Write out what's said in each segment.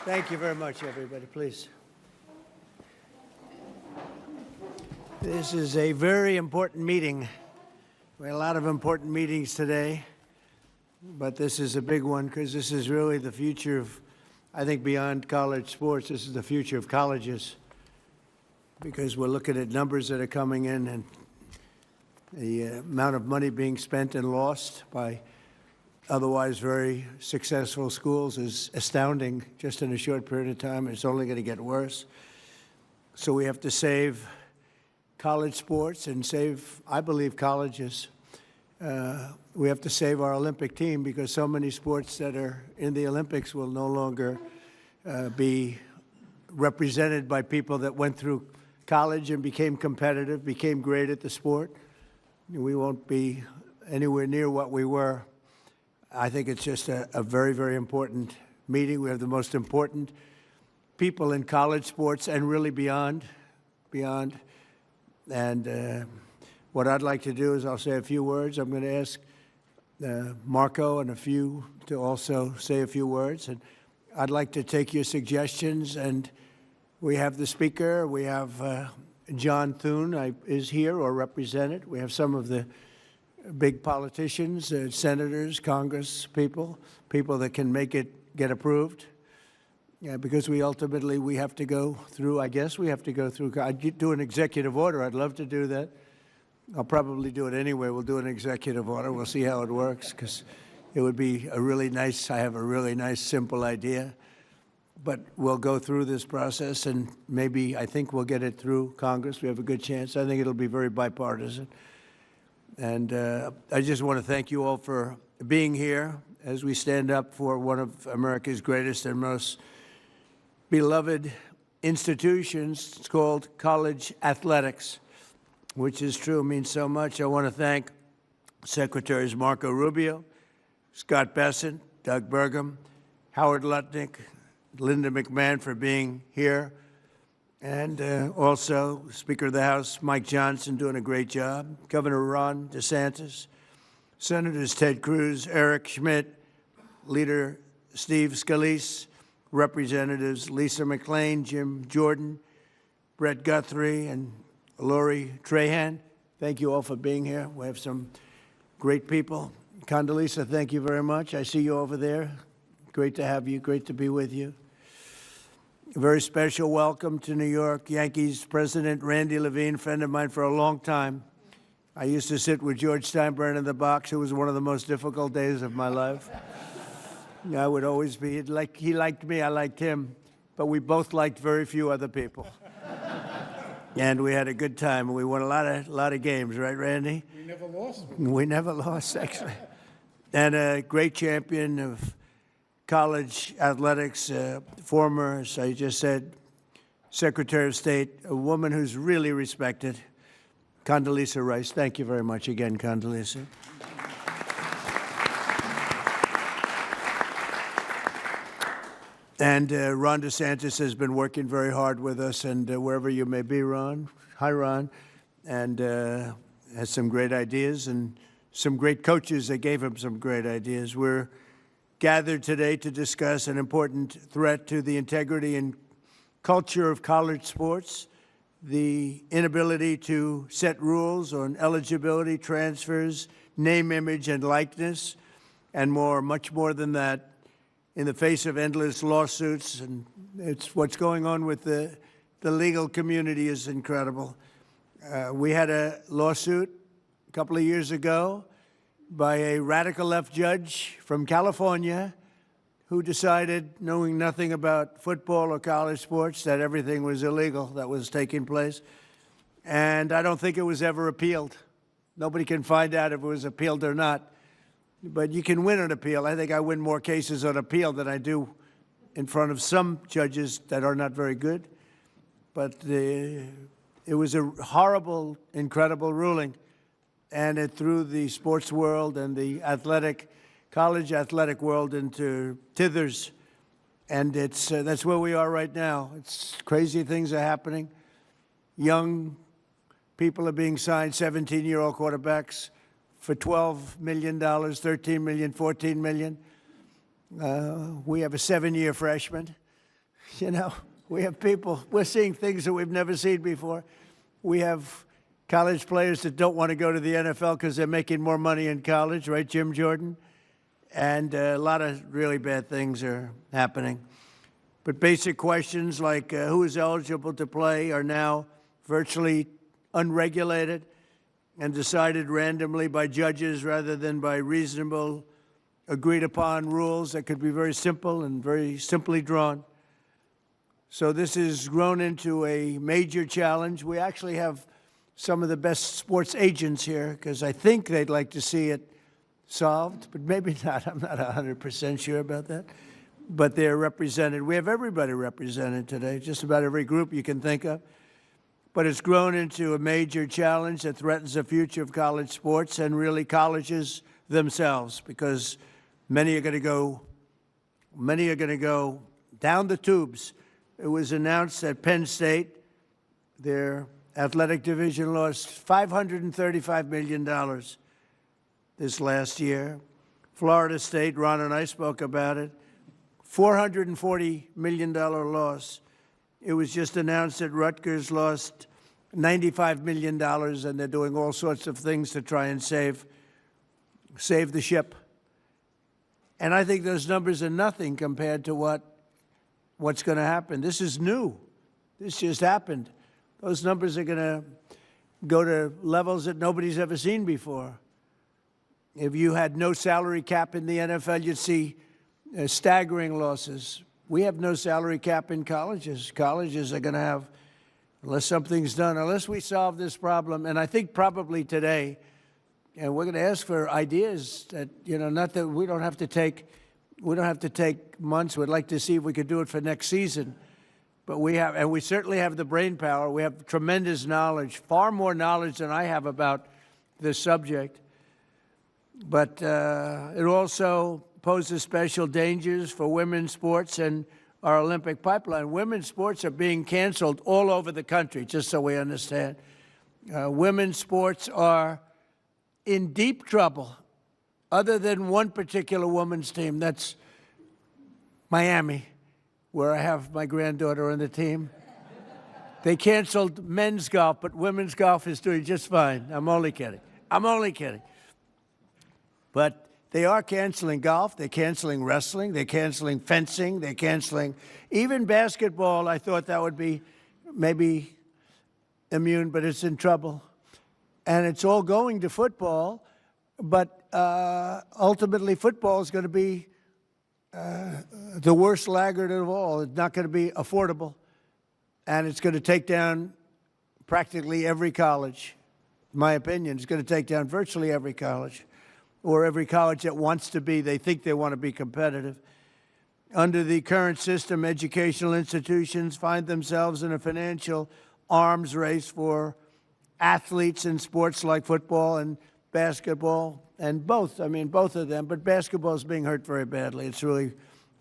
Thank you very much, everybody. Please. This is a very important meeting. We had a lot of important meetings today, but this is a big one because this is really the future of, I think, beyond college sports. This is the future of colleges because we're looking at numbers that are coming in and the amount of money being spent and lost by otherwise very successful schools is astounding just in a short period of time. It's only going to get worse. So we have to save college sports and save, I believe, colleges. We have to save our Olympic team because so many sports that are in the Olympics will no longer be represented by people that went through college and became competitive, became great at the sport. We won't be anywhere near what we were. I think it's just a very, very important meeting. We have the most important people in college sports and really beyond. And what I'd like to do is I'll say a few words. I'm going to ask Marco and a few to also say a few words. And I'd like to take your suggestions. And we have the speaker. We have John Thune is here or represented. We have some of the big politicians, senators, Congress people that can make it get approved. Yeah, because we have to go through, I guess we have to go through, I'd do an executive order. I'd love to do that. I'll probably do it anyway. We'll do an executive order. We'll see how it works because it would be a really nice, I have a really nice, simple idea. But we'll go through this process and maybe I think we'll get it through Congress. We have a good chance. I think it'll be very bipartisan. And I just want to thank you all for being here as we stand up for one of America's greatest and most beloved institutions. It's called college athletics, which is true, means so much. I want to thank Secretaries Marco Rubio, Scott Bessent, Doug Burgum, Howard Lutnick, Linda McMahon for being here, And also, Speaker of the House Mike Johnson doing a great job, Governor Ron DeSantis, Senators Ted Cruz, Eric Schmidt, Leader Steve Scalise, Representatives Lisa McClain, Jim Jordan, Brett Guthrie, and Lori Trahan. Thank you all for being here. We have some great people. Condoleezza, thank you very much. I see you over there. Great to have you. Great to be with you. A very special welcome to New York Yankees President Randy Levine, friend of mine for a long time. I used to sit with George Steinbrenner in the box. It was one of the most difficult days of my life. I would always be, he liked me, I liked him, but we both liked very few other people. And we had a good time. We won a lot of games, right, Randy? We never lost. We never lost, actually. And a great champion of college athletics, former, as I just said, Secretary of State, a woman who's really respected, Condoleezza Rice. Thank you very much again, Condoleezza. And Ron DeSantis has been working very hard with us, and wherever you may be, Ron, hi, Ron, and has some great ideas and some great coaches that gave him some great ideas. We're gathered today to discuss an important threat to the integrity and culture of college sports, the inability to set rules on eligibility, transfers, name, image, and likeness, and more, much more than that, in the face of endless lawsuits. And it's what's going on with the legal community is incredible. We had a lawsuit a couple of years ago by a radical left judge from California who decided, knowing nothing about football or college sports, that everything was illegal that was taking place. And I don't think it was ever appealed. Nobody can find out if it was appealed or not. But you can win an appeal. I think I win more cases on appeal than I do in front of some judges that are not very good. But it was a horrible, incredible ruling. And it threw the sports world and the college athletic world into tithers. And that's where we are right now. It's crazy things are happening. Young people are being signed, 17-year-old quarterbacks, for $12 million, $13 million, $14 million. We have a 7-year freshman. You know, we have people, we're seeing things that we've never seen before. We have college players that don't want to go to the NFL because they're making more money in college, right, Jim Jordan? And a lot of really bad things are happening. But basic questions like who is eligible to play are now virtually unregulated and decided randomly by judges rather than by reasonable, agreed-upon rules that could be very simple and very simply drawn. So this has grown into a major challenge. We actually have some of the best sports agents here because I think they'd like to see it solved, but maybe not. I'm not 100% sure about that. But they're represented. We have everybody represented today, just about every group you can think of. But it's grown into a major challenge that threatens the future of college sports and really colleges themselves, because many are going to go down the tubes. It was announced that Penn State, their athletic division, lost $535 million this last year. Florida State, Ron and I spoke about it, $440 million loss. It was just announced that Rutgers lost $95 million, and they're doing all sorts of things to try and save the ship. And I think those numbers are nothing compared to what's going to happen. This is new. This just happened. Those numbers are going to go to levels that nobody's ever seen before. If you had no salary cap in the NFL, you'd see staggering losses. We have no salary cap in colleges. Colleges are going to have, unless something's done, unless we solve this problem, and I think probably today, and we're going to ask for ideas that, you know, not that we don't have to take months. We'd like to see if we could do it for next season. But we have, and we certainly have the brain power. We have tremendous knowledge, far more knowledge than I have about this subject. But it also poses special dangers for women's sports and our Olympic pipeline. Women's sports are being canceled all over the country, just so we understand. Women's sports are in deep trouble, other than one particular women's team. That's Miami, where I have my granddaughter on the team. They canceled men's golf, but women's golf is doing just fine. I'm only kidding. I'm only kidding. But they are canceling golf. They're canceling wrestling. They're canceling fencing. They're canceling even basketball. I thought that would be maybe immune, but it's in trouble. And it's all going to football. But ultimately, football is going to be the worst laggard of all. It's not going to be affordable. And it's going to take down practically every college. In my opinion, it's going to take down virtually every college, or every college that wants to be, they think they want to be competitive. Under the current system, educational institutions find themselves in a financial arms race for athletes in sports like football and basketball, and both of them, but basketball is being hurt very badly.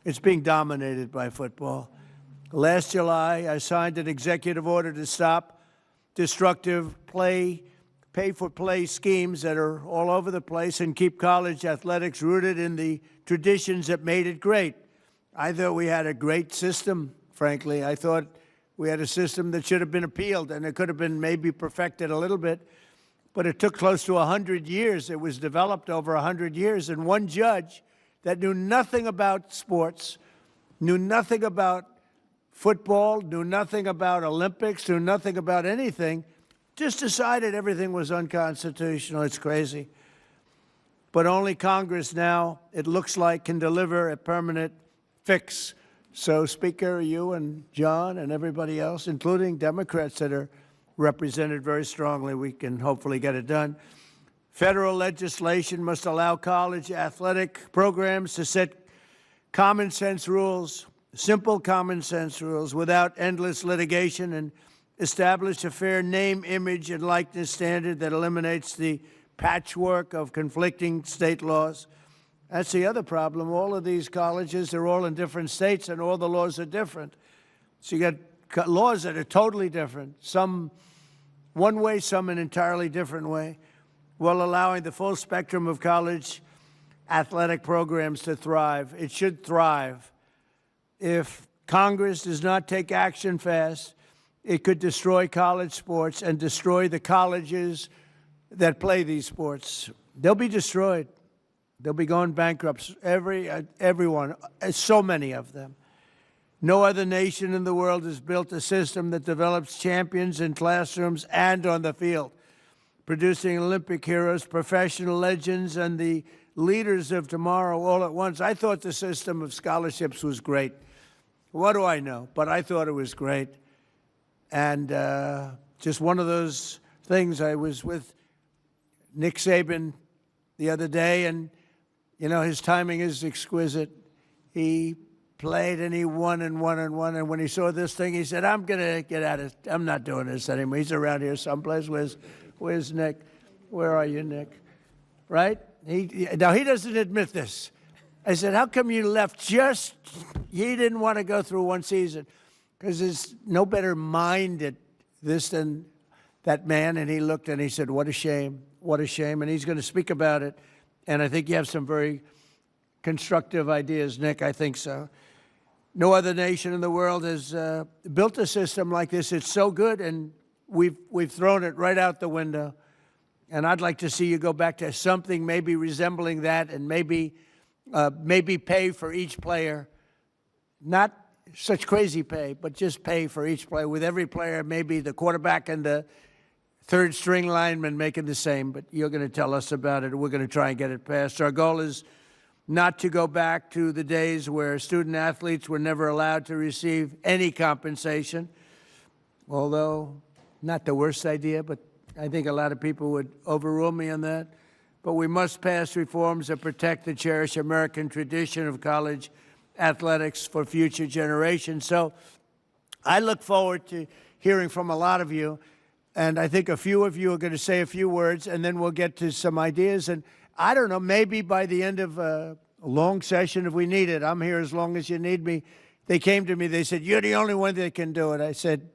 It's being dominated by football. Last July, I signed an executive order to stop destructive pay-for-play schemes that are all over the place and keep college athletics rooted in the traditions that made it great. I thought we had a great system, frankly. I thought we had a system that should have been appealed, and it could have been maybe perfected a little bit. But it took close to 100 years. It was developed over 100 years, and one judge that knew nothing about sports, knew nothing about football, knew nothing about Olympics, knew nothing about anything, just decided everything was unconstitutional. It's crazy. But only Congress now, it looks like, can deliver a permanent fix. So, Speaker, you and John and everybody else, including Democrats that are represented very strongly, we can hopefully get it done. Federal legislation must allow college athletic programs to set common sense rules, simple common sense rules, without endless litigation, and establish a fair name, image, and likeness standard that eliminates the patchwork of conflicting state laws. That's the other problem. All of these colleges, they're all in different states, and all the laws are different. So you got laws that are totally different, some one way, some an entirely different way, while allowing the full spectrum of college athletic programs to thrive. It should thrive. If Congress does not take action fast, it could destroy college sports and destroy the colleges that play these sports. They'll be destroyed. They'll be going bankrupt, everyone, so many of them. No other nation in the world has built a system that develops champions in classrooms and on the field, producing Olympic heroes, professional legends, and the leaders of tomorrow all at once. I thought the system of scholarships was great. What do I know? But I thought it was great. And just one of those things. I was with Nick Saban the other day, and, you know, his timing is exquisite. He played, and he won and won and won. And when he saw this thing, he said, I'm going to get out of it. I'm not doing this anymore. He's around here someplace. Where's Nick? Where are you, Nick? Right? Now, he doesn't admit this. I said, how come you left he didn't want to go through one season? Because there's no better mind at this than that man. And he looked and he said, what a shame, what a shame. And he's going to speak about it. And I think you have some very constructive ideas, Nick. I think so. No other nation in the world has built a system like this. It's so good, and we've thrown it right out the window. And I'd like to see you go back to something maybe resembling that, and maybe pay for each player. Not such crazy pay, but just pay for each player. With every player, maybe the quarterback and the third string lineman making the same. But you're going to tell us about it. We're going to try and get it passed. Our goal is not to go back to the days where student athletes were never allowed to receive any compensation, although not the worst idea, but I think a lot of people would overrule me on that. But we must pass reforms that protect the cherished American tradition of college athletics for future generations. So I look forward to hearing from a lot of you, and I think a few of you are going to say a few words, and then we'll get to some ideas. And I don't know, maybe by the end of a long session, if we need it, I'm here as long as you need me, they came to me, they said, "You're the only one that can do it." I said,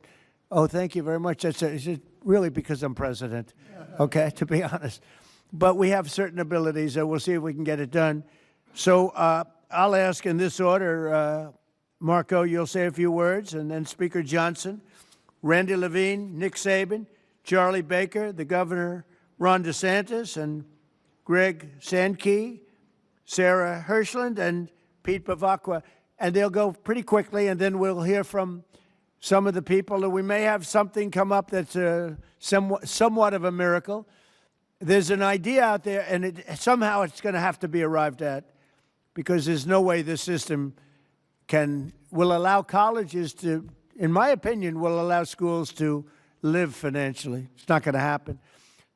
"Oh, thank you very much." I said, "Really, because I'm president," okay, to be honest. But we have certain abilities, and we'll see if we can get it done. So I'll ask in this order, Marco, you'll say a few words, and then Speaker Johnson, Randy Levine, Nick Saban, Charlie Baker, the Governor Ron DeSantis, and Greg Sankey, Sarah Hirschland, and Pete Bavacqua. And they'll go pretty quickly, and then we'll hear from some of the people. And we may have something come up that's somewhat of a miracle. There's an idea out there, and somehow it's going to have to be arrived at, because there's no way this system will allow colleges to, in my opinion, will allow schools to live financially. It's not going to happen.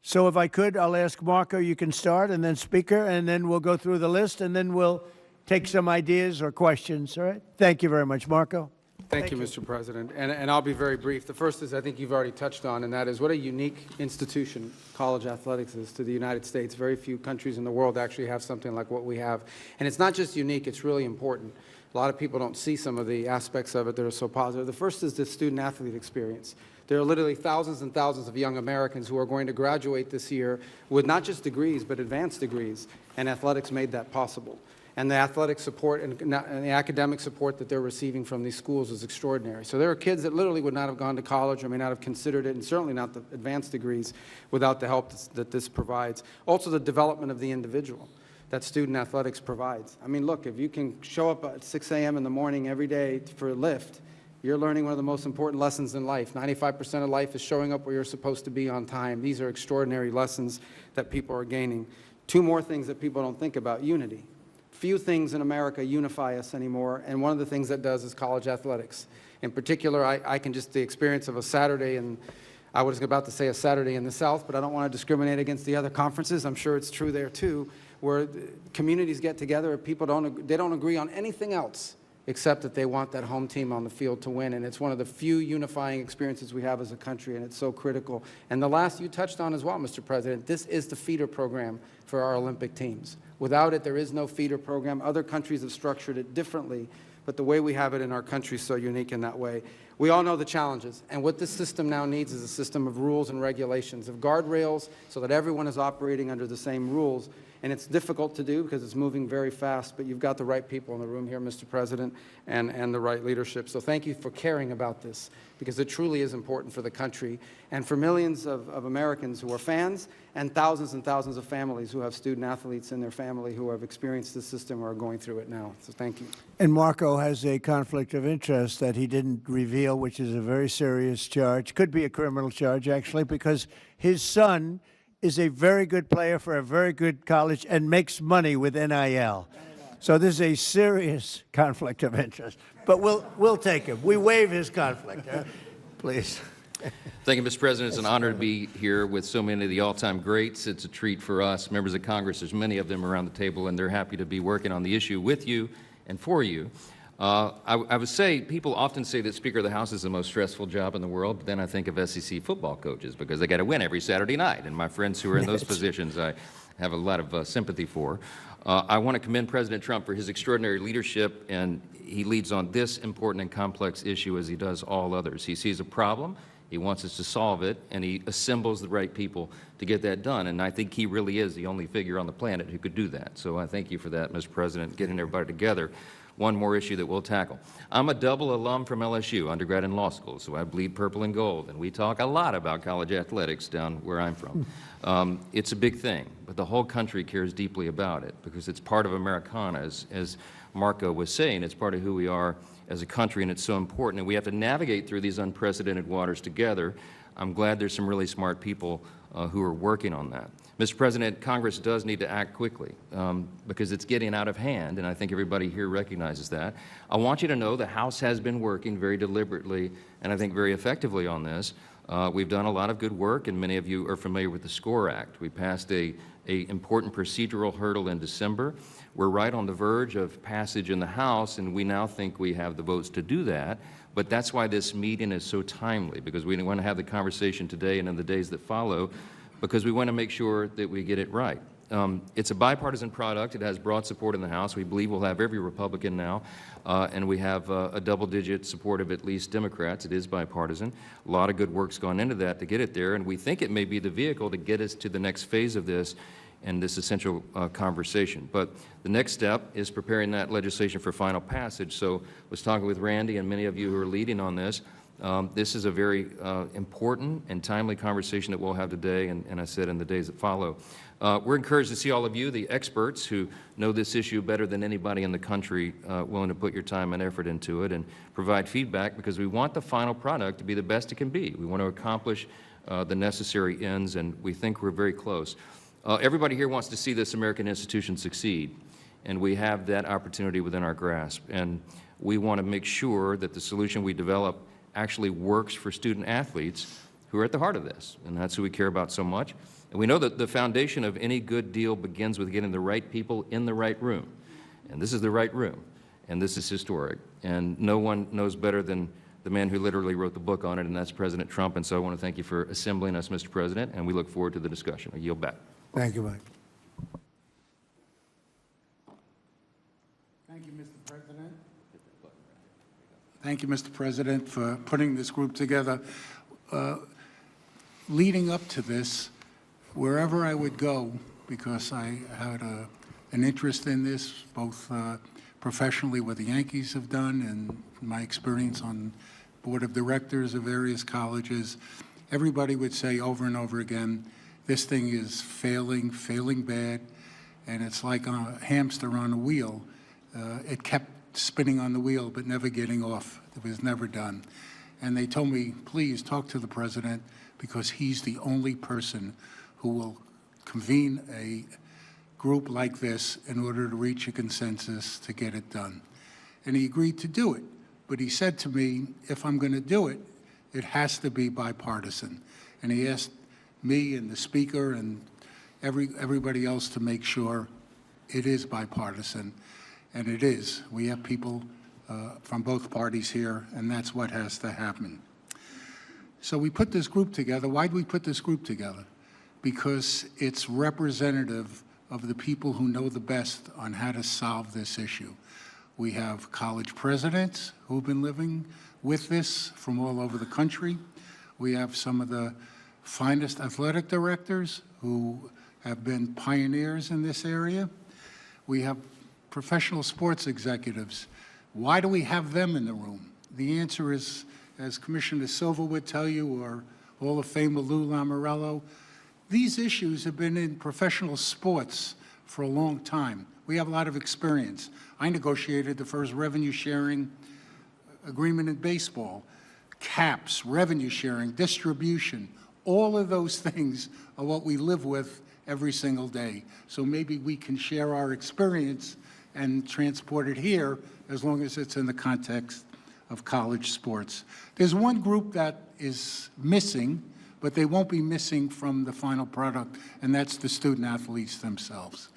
So if I could, I'll ask Marco, you can start, and then Speaker, and then we'll go through the list, and then we'll take some ideas or questions. All right? Thank you very much. Marco? Thank you, Mr. President. And I'll be very brief. The first is, I think you've already touched on, and that is what a unique institution college athletics is to the United States. Very few countries in the world actually have something like what we have. And it's not just unique, it's really important. A lot of people don't see some of the aspects of it that are so positive. The first is the student-athlete experience. There are literally thousands and thousands of young Americans who are going to graduate this year with not just degrees, but advanced degrees, and athletics made that possible. And the athletic support and the academic support that they're receiving from these schools is extraordinary. So there are kids that literally would not have gone to college or may not have considered it, and certainly not the advanced degrees, without the help that this provides. Also, the development of the individual that student athletics provides. I mean, look, if you can show up at 6 a.m. in the morning every day for a lift, you're learning one of the most important lessons in life. 95% of life is showing up where you're supposed to be on time. These are extraordinary lessons that people are gaining. Two more things that people don't think about: unity. Few things in America unify us anymore, and one of the things that does is college athletics. In particular, I can just, the experience of a Saturday, and I was about to say a Saturday in the South, but I don't want to discriminate against the other conferences. I'm sure it's true there too, where communities get together, people don't agree on anything else except that they want that home team on the field to win. And it's one of the few unifying experiences we have as a country, and it's so critical. And the last you touched on as well, Mr. President, this is the feeder program for our Olympic teams. Without it, there is no feeder program. Other countries have structured it differently, but the way we have it in our country is so unique in that way. We all know the challenges, and what this system now needs is a system of rules and regulations, of guardrails, so that everyone is operating under the same rules. And it's difficult to do because it's moving very fast, but you've got the right people in the room here, Mr. President, and the right leadership. So thank you for caring about this, because it truly is important for the country and for millions of Americans who are fans, and thousands of families who have student athletes in their family who have experienced this system or are going through it now. So thank you. And Marco has a conflict of interest that he didn't reveal, which is a very serious charge. Could be a criminal charge, actually, because his son is a very good player for a very good college and makes money with NIL. So this is a serious conflict of interest. But we'll take him. We waive his conflict. Please. Thank you, Mr. President. It's an honor to be here with so many of the all-time greats. It's a treat for us, members of Congress. There's many of them around the table, and they're happy to be working on the issue with you and for you. I would say, people often say that Speaker of the House is the most stressful job in the world, but then I think of SEC football coaches, because they got to win every Saturday night, and my friends who are in those positions I have a lot of sympathy for. I want to commend President Trump for his extraordinary leadership, and he leads on this important and complex issue as he does all others. He sees a problem, he wants us to solve it, and he assembles the right people to get that done, and I think he really is the only figure on the planet who could do that. So I thank you for that, Mr. President, getting everybody together. One more issue that we'll tackle. I'm a double alum from LSU, undergrad and law school, so I bleed purple and gold, and we talk a lot about college athletics down where I'm from. It's a big thing, but the whole country cares deeply about it, because it's part of Americana, as Marco was saying. It's part of who we are as a country, and it's so important, and we have to navigate through these unprecedented waters together. I'm glad there's some really smart people who are working on that. Mr. President, Congress does need to act quickly because it's getting out of hand, and I think everybody here recognizes that. I want you to know the House has been working very deliberately and I think very effectively on this. We've done a lot of good work, and many of you are familiar with the SCORE Act. We passed an important procedural hurdle in December. We're right on the verge of passage in the House, and we now think we have the votes to do that. But that's why this meeting is so timely, because we want to have the conversation today and in the days that follow, because we want to make sure that we get it right. It's a bipartisan product. It has broad support in the House. We believe we'll have every Republican now, and we have a double-digit support of at least Democrats. It is bipartisan. A lot of good work's gone into that to get it there, and we think it may be the vehicle to get us to the next phase of this and this essential conversation. But the next step is preparing that legislation for final passage. So I was talking with Randy and many of you who are leading on this. This is a very important and timely conversation that we'll have today, and I said in the days that follow. We're encouraged to see all of you, the experts who know this issue better than anybody in the country, willing to put your time and effort into it and provide feedback, because we want the final product to be the best it can be. We want to accomplish the necessary ends, and we think we're very close. Everybody here wants to see this American institution succeed, and we have that opportunity within our grasp. And we want to make sure that the solution we develop actually works for student athletes who are at the heart of this, and that's who we care about so much. And we know that the foundation of any good deal begins with getting the right people in the right room. And this is the right room, and this is historic. And no one knows better than the man who literally wrote the book on it, and that's President Trump. And so I want to thank you for assembling us, Mr. President, and we look forward to the discussion. I yield back. Thank you, Mike. Thank you, Mr. President. Thank you, Mr. President, for putting this group together. Leading up to this, wherever I would go, because I had an interest in this, both professionally what the Yankees have done and my experience on board of directors of various colleges, everybody would say over and over again, this thing is failing bad, and it's like a hamster on a wheel. It kept spinning on the wheel but never getting off. It was never done. And they told me, please talk to the president, because he's the only person who will convene a group like this in order to reach a consensus to get it done. And he agreed to do it. But he said to me, if I'm going to do it, it has to be bipartisan. And he asked me and the speaker and everybody else to make sure it is bipartisan. And it is. We have people from both parties here, and that's what has to happen. So we put this group together. Why did we put this group together? Because it's representative of the people who know the best on how to solve this issue. We have college presidents who've been living with this from all over the country. We have some of the finest athletic directors who have been pioneers in this area. We have professional sports executives. Why do we have them in the room? The answer is, as Commissioner Silva would tell you, or Hall of Famer Lou Lamoriello, these issues have been in professional sports for a long time. We have a lot of experience. I negotiated the first revenue sharing agreement in baseball. Caps, revenue sharing, distribution, all of those things are what we live with every single day. So maybe we can share our experience and transport it here, as long as it's in the context of college sports. There's one group that is missing, but they won't be missing from the final product, and that's the student athletes themselves.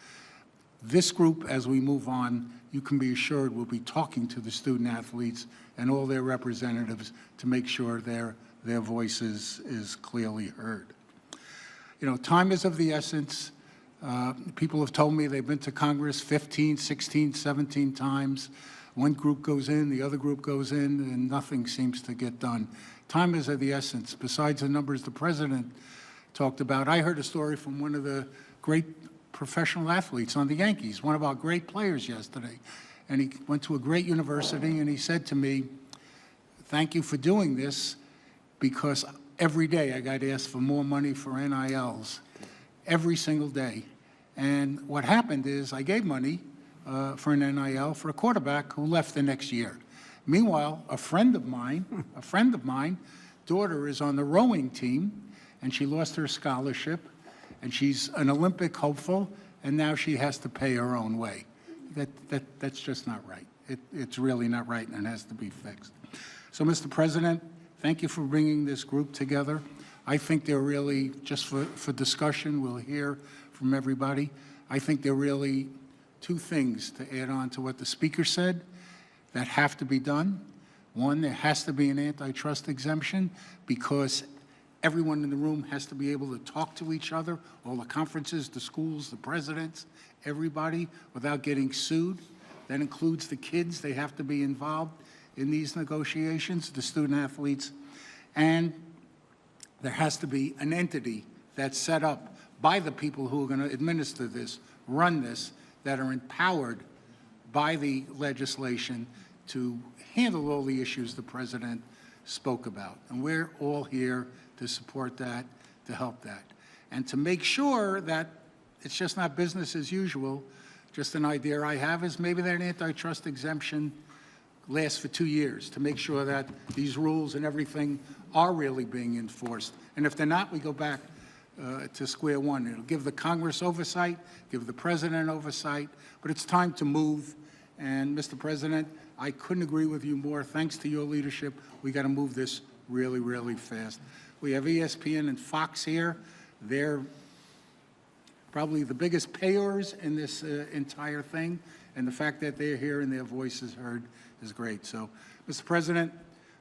This group, as we move on, you can be assured we'll be talking to the student athletes and all their representatives to make sure their voice is clearly heard. You know, time is of the essence. People have told me they've been to Congress 15, 16, 17 times. One group goes in, the other group goes in, and nothing seems to get done. Time is of the essence. Besides the numbers the president talked about, I heard a story from one of the great professional athletes on the Yankees, one of our great players yesterday. And he went to a great university, and he said to me, thank you for doing this, because every day I got asked for more money for NILs, every single day. And what happened is I gave money for an NIL for a quarterback who left the next year. Meanwhile, a friend of mine, daughter is on the rowing team, and she lost her scholarship, and she's an Olympic hopeful, and now she has to pay her own way. That's just not right. It's really not right, and it has to be fixed. So, Mr. President, thank you for bringing this group together. I think they're really, just for discussion, we'll hear from everybody. I think there are really two things to add on to what the speaker said that have to be done. One, there has to be an antitrust exemption, because Everyone in the room has to be able to talk to each other, all the conferences, the schools, the presidents, everybody, without getting sued. That includes the kids. They have to be involved in these negotiations, the student athletes. And there has to be an entity that's set up by the people who are going to administer this, run this, that are empowered by the legislation to handle all the issues the president spoke about. And we're all here to support that, to help that. And to make sure that it's just not business as usual. Just an idea I have is maybe that antitrust exemption lasts for 2 years to make sure that these rules and everything are really being enforced. And if they're not, we go back to square one. It'll give the Congress oversight, give the president oversight, but it's time to move. And Mr. President, I couldn't agree with you more. Thanks to your leadership, we got to move this really, really fast. We have ESPN and Fox here. They're probably the biggest payers in this entire thing, and the fact that they're here and their voice is heard is great. So, Mr. President,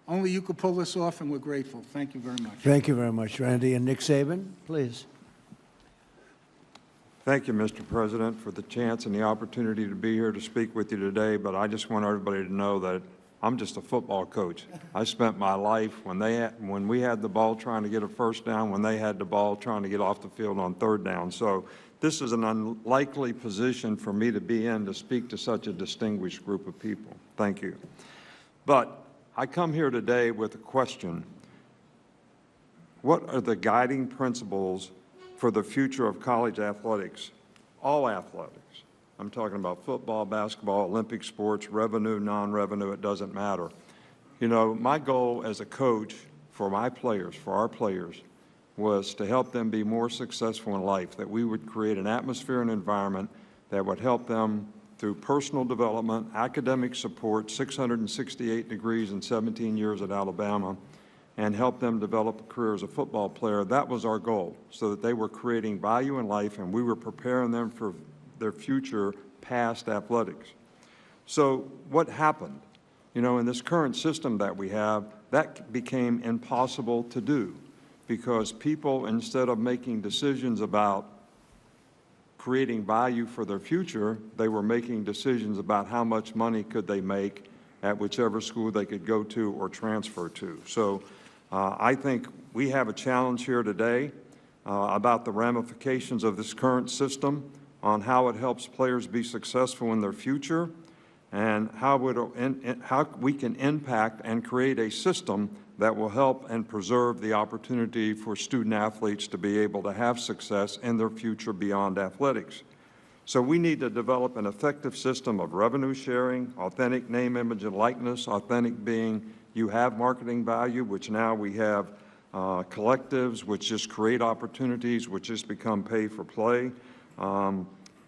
only you could pull this off, and we're grateful. Thank you very much. Thank you very much, Randy. And Nick Saban, please. Thank you, Mr. President, for the chance and the opportunity to be here to speak with you today, but I just want everybody to know that I'm just a football coach. I spent my life when we had the ball trying to get a first down, when they had the ball trying to get off the field on third down. So this is an unlikely position for me to be in to speak to such a distinguished group of people. Thank you. But I come here today with a question. What are the guiding principles for the future of college athletics? All athletics. I'm talking about football, basketball, Olympic sports, revenue, non-revenue, it doesn't matter. You know, my goal as a coach for my players, for our players, was to help them be more successful in life, that we would create an atmosphere and environment that would help them through personal development, academic support, 668 degrees and 17 years at Alabama, and help them develop a career as a football player. That was our goal, so that they were creating value in life and we were preparing them for their future past athletics. So what happened? You know, in this current system that we have, that became impossible to do because people, instead of making decisions about creating value for their future, they were making decisions about how much money could they make at whichever school they could go to or transfer to. So I think we have a challenge here today about the ramifications of this current system on how it helps players be successful in their future and how we can impact and create a system that will help and preserve the opportunity for student athletes to be able to have success in their future beyond athletics. So we need to develop an effective system of revenue sharing, authentic name, image, and likeness, authentic being you have marketing value, which now we have collectives, which just create opportunities, which just become pay for play.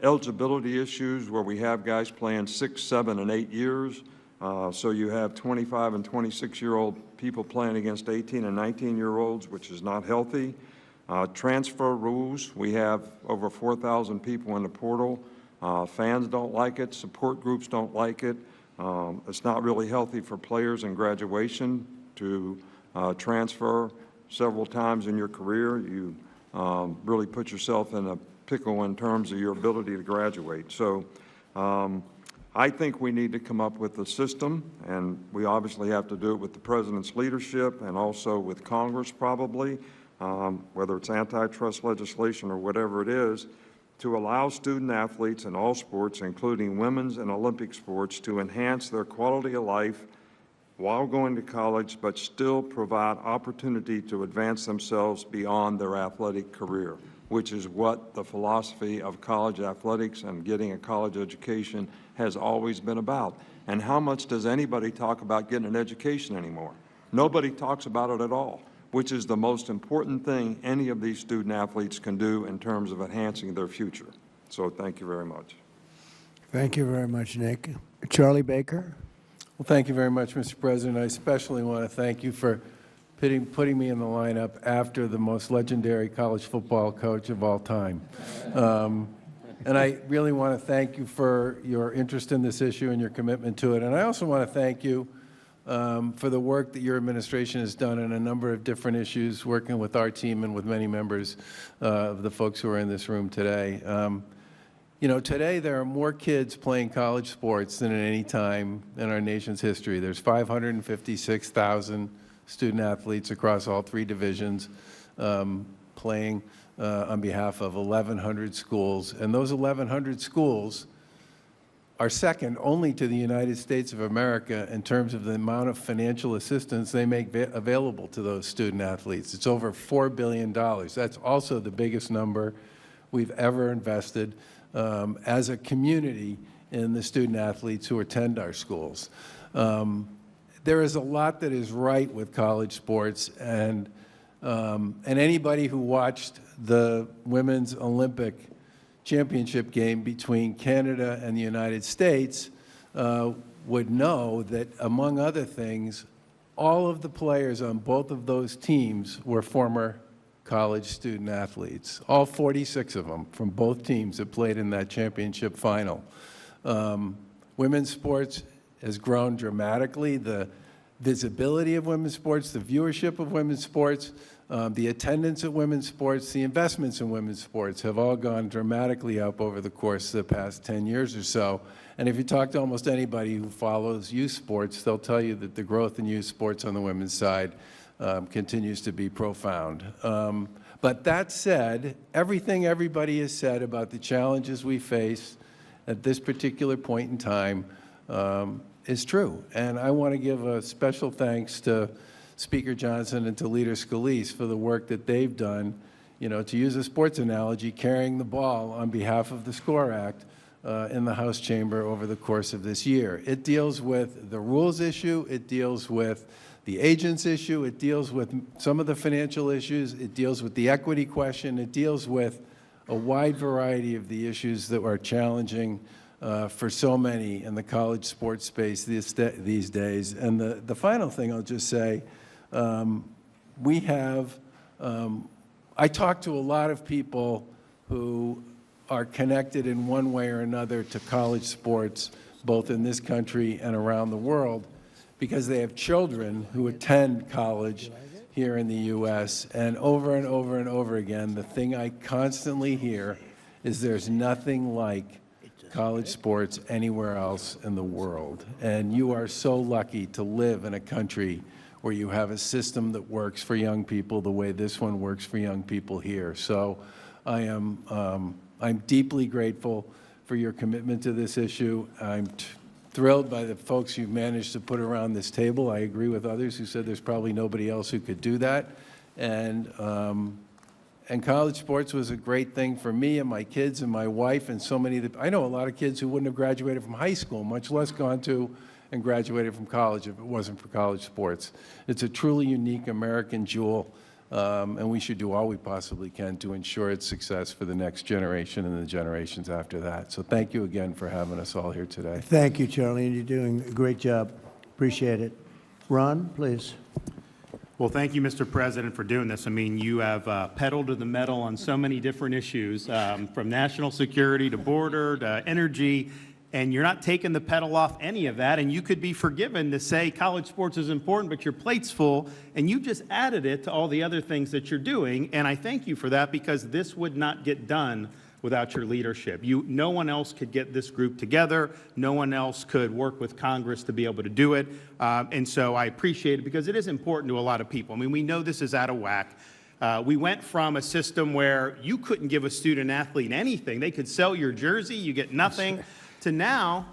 Eligibility issues where we have guys playing 6, 7, and 8 years. So you have 25 and 26-year-old people playing against 18 and 19-year-olds, which is not healthy. Transfer rules, we have over 4,000 people in the portal. Fans don't like it, support groups don't like it. It's not really healthy for players in graduation to transfer several times in your career. You really put yourself in a pickle in terms of your ability to graduate. So I think we need to come up with a system, and we obviously have to do it with the President's leadership and also with Congress probably, whether it's antitrust legislation or whatever it is, to allow student athletes in all sports, including women's and Olympic sports, to enhance their quality of life while going to college, but still provide opportunity to advance themselves beyond their athletic career, which is what the philosophy of college athletics and getting a college education has always been about. And how much does anybody talk about getting an education anymore? Nobody talks about it at all, which is the most important thing any of these student athletes can do in terms of enhancing their future. So thank you very much. Thank you very much, Nick. Charlie Baker. Well, thank you very much, Mr. President. I especially want to thank you for putting me in the lineup after the most legendary college football coach of all time. And I really want to thank you for your interest in this issue and your commitment to it. And I also want to thank you for the work that your administration has done on a number of different issues, working with our team and with many members of the folks who are in this room today. You know, today there are more kids playing college sports than at any time in our nation's history. There's 556,000 student athletes across all 3 divisions playing on behalf of 1,100 schools. And those 1,100 schools are second only to the United States of America in terms of the amount of financial assistance they make available to those student athletes. It's over $4 billion. That's also the biggest number we've ever invested as a community in the student athletes who attend our schools. There is a lot that is right with college sports, and anybody who watched the Women's Olympic Championship game between Canada and the United States would know that, among other things, all of the players on both of those teams were former college student athletes, all 46 of them from both teams that played in that championship final. Women's sports has grown dramatically. The visibility of women's sports, the viewership of women's sports, the attendance at women's sports, the investments in women's sports have all gone dramatically up over the course of the past 10 years or so. And if you talk to almost anybody who follows youth sports, they'll tell you that the growth in youth sports on the women's side continues to be profound. But that said, everything everybody has said about the challenges we face at this particular point in time is true. And I want to give a special thanks to Speaker Johnson and to Leader Scalise for the work that they've done, you know, to use a sports analogy, carrying the ball on behalf of the SCORE Act in the House chamber over the course of this year. It deals with the rules issue, it deals with the agents issue, it deals with some of the financial issues, it deals with the equity question, it deals with a wide variety of the issues that are challenging for so many in the college sports space these days. And the final thing I'll just say, we have, I talk to a lot of people who are connected in one way or another to college sports, both in this country and around the world, because they have children who attend college here in the U.S. And over and over and over again, the thing I constantly hear is there's nothing like college sports anywhere else in the world. And you are so lucky to live in a country where you have a system that works for young people the way this one works for young people here. So I'm deeply grateful for your commitment to this issue. I'm thrilled by the folks you've managed to put around this table. I agree with others who said there's probably nobody else who could do that. And college sports was a great thing for me and my kids and my wife and so many. I know a lot of kids who wouldn't have graduated from high school, much less gone to and graduated from college if it wasn't for college sports. It's a truly unique American jewel, and we should do all we possibly can to ensure its success for the next generation and the generations after that. So thank you again for having us all here today. Thank you, Charlie, and you're doing a great job. Appreciate it. Ron, please. Well, thank you, Mr. President, for doing this. I mean, you have pedaled to the metal on so many different issues, from national security to border to energy, and you're not taking the pedal off any of that, and you could be forgiven to say college sports is important, but your plate's full, and you just added it to all the other things that you're doing, and I thank you for that, because this would not get done without your leadership. No one else could get this group together. No one else could work with Congress to be able to do it, and so I appreciate it, because it is important to a lot of people. I mean, we know this is out of whack. We went from a system where you couldn't give a student athlete anything. They could sell your jersey, you get nothing, to now,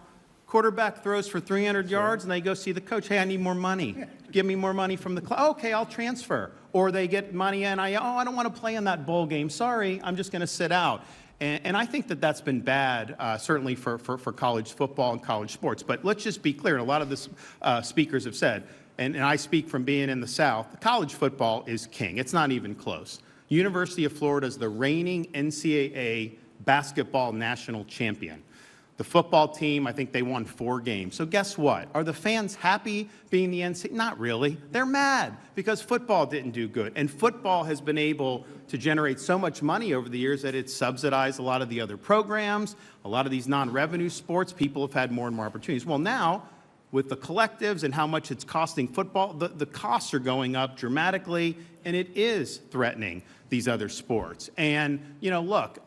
quarterback throws for 300 yards and they go see the coach. Hey, I need more money. Give me more money from the club. Okay, I'll transfer. Or they get money and I don't want to play in that bowl game. Sorry, I'm just going to sit out. And I think that that's been bad, certainly for college football and college sports. But let's just be clear, and a lot of the speakers have said, and I speak from being in the South, college football is king. It's not even close. University of Florida is the reigning NCAA basketball national champion. The football team, I think they won 4 games. So guess what? Are the fans happy being the NCAA? Not really. They're mad because football didn't do good. And football has been able to generate so much money over the years that it's subsidized a lot of the other programs, a lot of these non-revenue sports. People have had more and more opportunities. Well, now with the collectives and how much it's costing football, the costs are going up dramatically, and it is threatening these other sports. And, you know, look,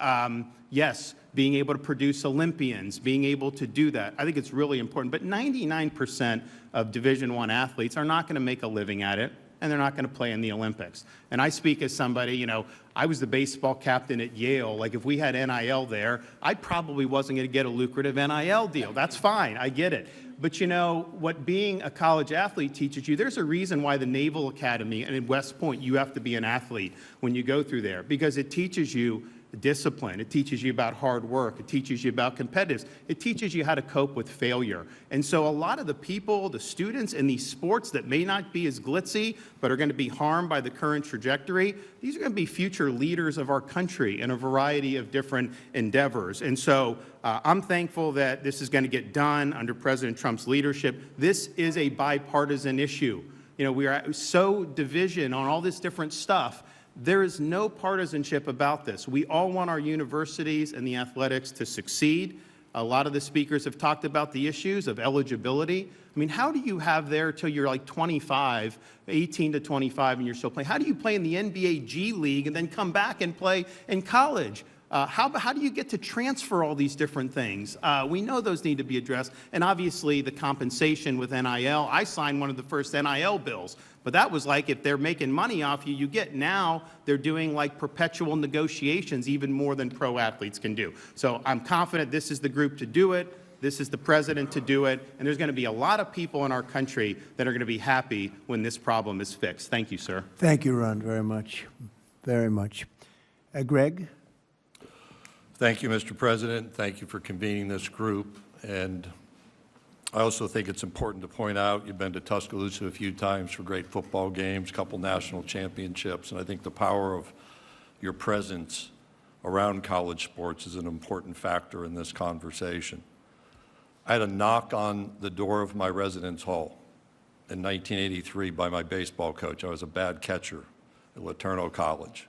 yes, being able to produce Olympians, being able to do that, I think it's really important. But 99% of Division I athletes are not going to make a living at it, and they're not going to play in the Olympics. And I speak as somebody, you know, I was the baseball captain at Yale. Like, if we had NIL there, I probably wasn't going to get a lucrative NIL deal. That's fine. I get it. But, you know, what being a college athlete teaches you, there's a reason why the Naval Academy and in West Point, you have to be an athlete when you go through there, because it teaches you discipline. It teaches you about hard work. It teaches you about competitiveness. It teaches you how to cope with failure. And so a lot of the people, the students in these sports that may not be as glitzy, but are going to be harmed by the current trajectory, these are going to be future leaders of our country in a variety of different endeavors. And so I'm thankful that this is going to get done under President Trump's leadership. This is a bipartisan issue. You know, we are so division on all this different stuff. There is no partisanship about this. We all want our universities and the athletics to succeed. A lot of the speakers have talked about the issues of eligibility. I mean, how do you have there till you're like 25, 18 to 25, and you're still playing? How do you play in the NBA G League and then come back and play in college? How do you get to transfer all these different things? We know those need to be addressed. And obviously, the compensation with NIL. I signed one of the first NIL bills. But that was like, if they're making money off you, you get. Now they're doing like perpetual negotiations, even more than pro athletes can do. So I'm confident this is the group to do it. This is the president to do it. And there's going to be a lot of people in our country that are going to be happy when this problem is fixed. Thank you, sir. Thank you, Ron, very much. Very much. Greg? Thank you, Mr. President. Thank you for convening this group. And I also think it's important to point out you've been to Tuscaloosa a few times for great football games, a couple national championships, and I think the power of your presence around college sports is an important factor in this conversation. I had a knock on the door of my residence hall in 1983 by my baseball coach. I was a bad catcher at Laterno College.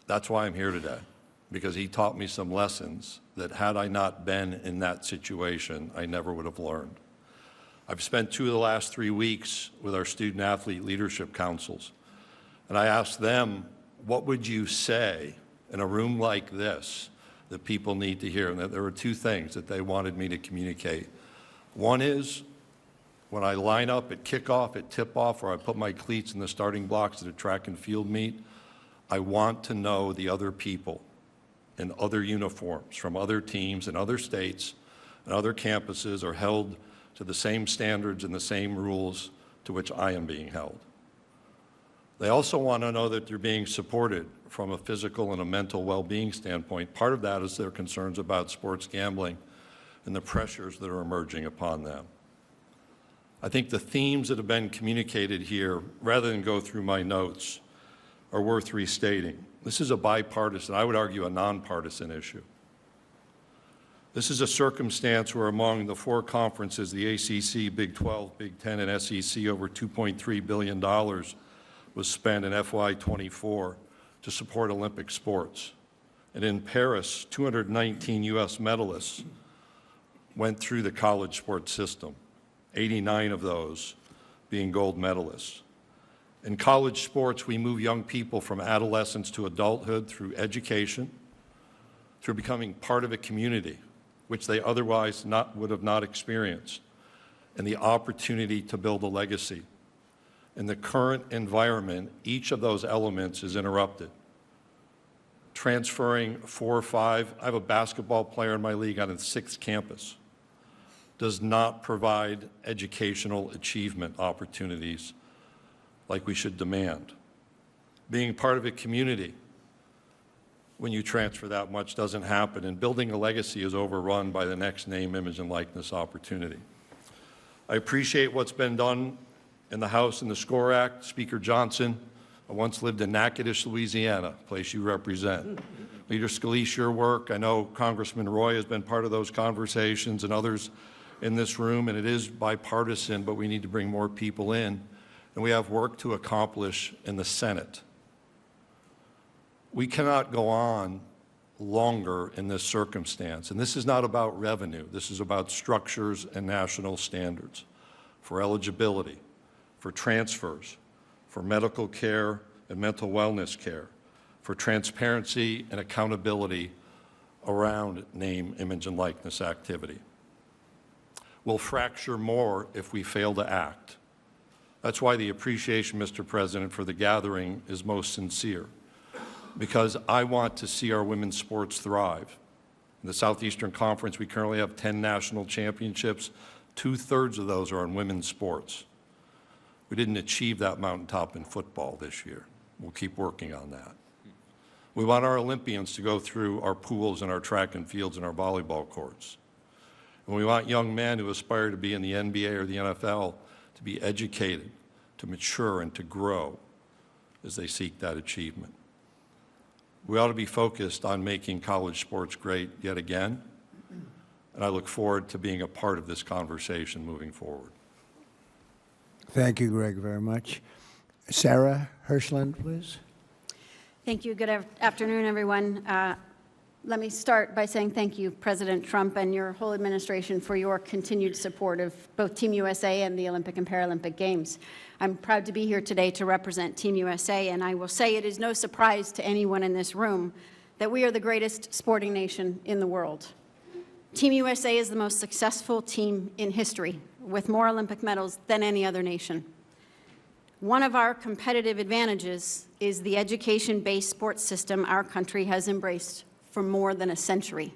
That's why I'm here today, because he taught me some lessons that had I not been in that situation, I never would have learned. I've spent 2 of the last 3 weeks with our student-athlete leadership councils, and I asked them, what would you say in a room like this that people need to hear? And that there were 2 things that they wanted me to communicate. One is, when I line up at kickoff, at tip-off, or I put my cleats in the starting blocks at a track and field meet, I want to know the other people in other uniforms from other teams and other states and other campuses are held to the same standards and the same rules to which I am being held. They also want to know that they're being supported from a physical and a mental well-being standpoint. Part of that is their concerns about sports gambling and the pressures that are emerging upon them. I think the themes that have been communicated here, rather than go through my notes, are worth restating. This is a bipartisan, I would argue a nonpartisan issue. This is a circumstance where among the 4 conferences, the ACC, Big 12, Big 10, and SEC, over $2.3 billion was spent in FY24 to support Olympic sports. And in Paris, 219 U.S. medalists went through the college sports system, 89 of those being gold medalists. In college sports, we move young people from adolescence to adulthood through education, through becoming part of a community, which they otherwise would have not experienced, and the opportunity to build a legacy. In the current environment, each of those elements is interrupted. Transferring 4 or 5, I have a basketball player in my league on a 6th campus, does not provide educational achievement opportunities like we should demand. Being part of a community when you transfer that much doesn't happen, and building a legacy is overrun by the next name, image, and likeness opportunity. I appreciate what's been done in the House and the SCORE Act. Speaker Johnson, I once lived in Natchitoches, Louisiana, a place you represent. Leader Scalise, your work, I know Congressman Roy has been part of those conversations and others in this room, and it is bipartisan, but we need to bring more people in. And we have work to accomplish in the Senate. We cannot go on longer in this circumstance. And this is not about revenue. This is about structures and national standards for eligibility, for transfers, for medical care and mental wellness care, for transparency and accountability around name, image, and likeness activity. We'll fracture more if we fail to act. That's why the appreciation, Mr. President, for the gathering is most sincere, because I want to see our women's sports thrive. In the Southeastern Conference, we currently have 10 national championships. 2/3 of those are in women's sports. We didn't achieve that mountaintop in football this year. We'll keep working on that. We want our Olympians to go through our pools and our track and fields and our volleyball courts. And we want young men who aspire to be in the NBA or the NFL to be educated, to mature, and to grow as they seek that achievement. We ought to be focused on making college sports great yet again, and I look forward to being a part of this conversation moving forward. Thank you, Greg, very much. Sarah Hirschland, please. Thank you. Good afternoon, everyone. Let me start by saying thank you, President Trump, and your whole administration for your continued support of both Team USA and the Olympic and Paralympic Games. I'm proud to be here today to represent Team USA, and I will say it is no surprise to anyone in this room that we are the greatest sporting nation in the world. Team USA is the most successful team in history, with more Olympic medals than any other nation. One of our competitive advantages is the education-based sports system our country has embraced for more than a century.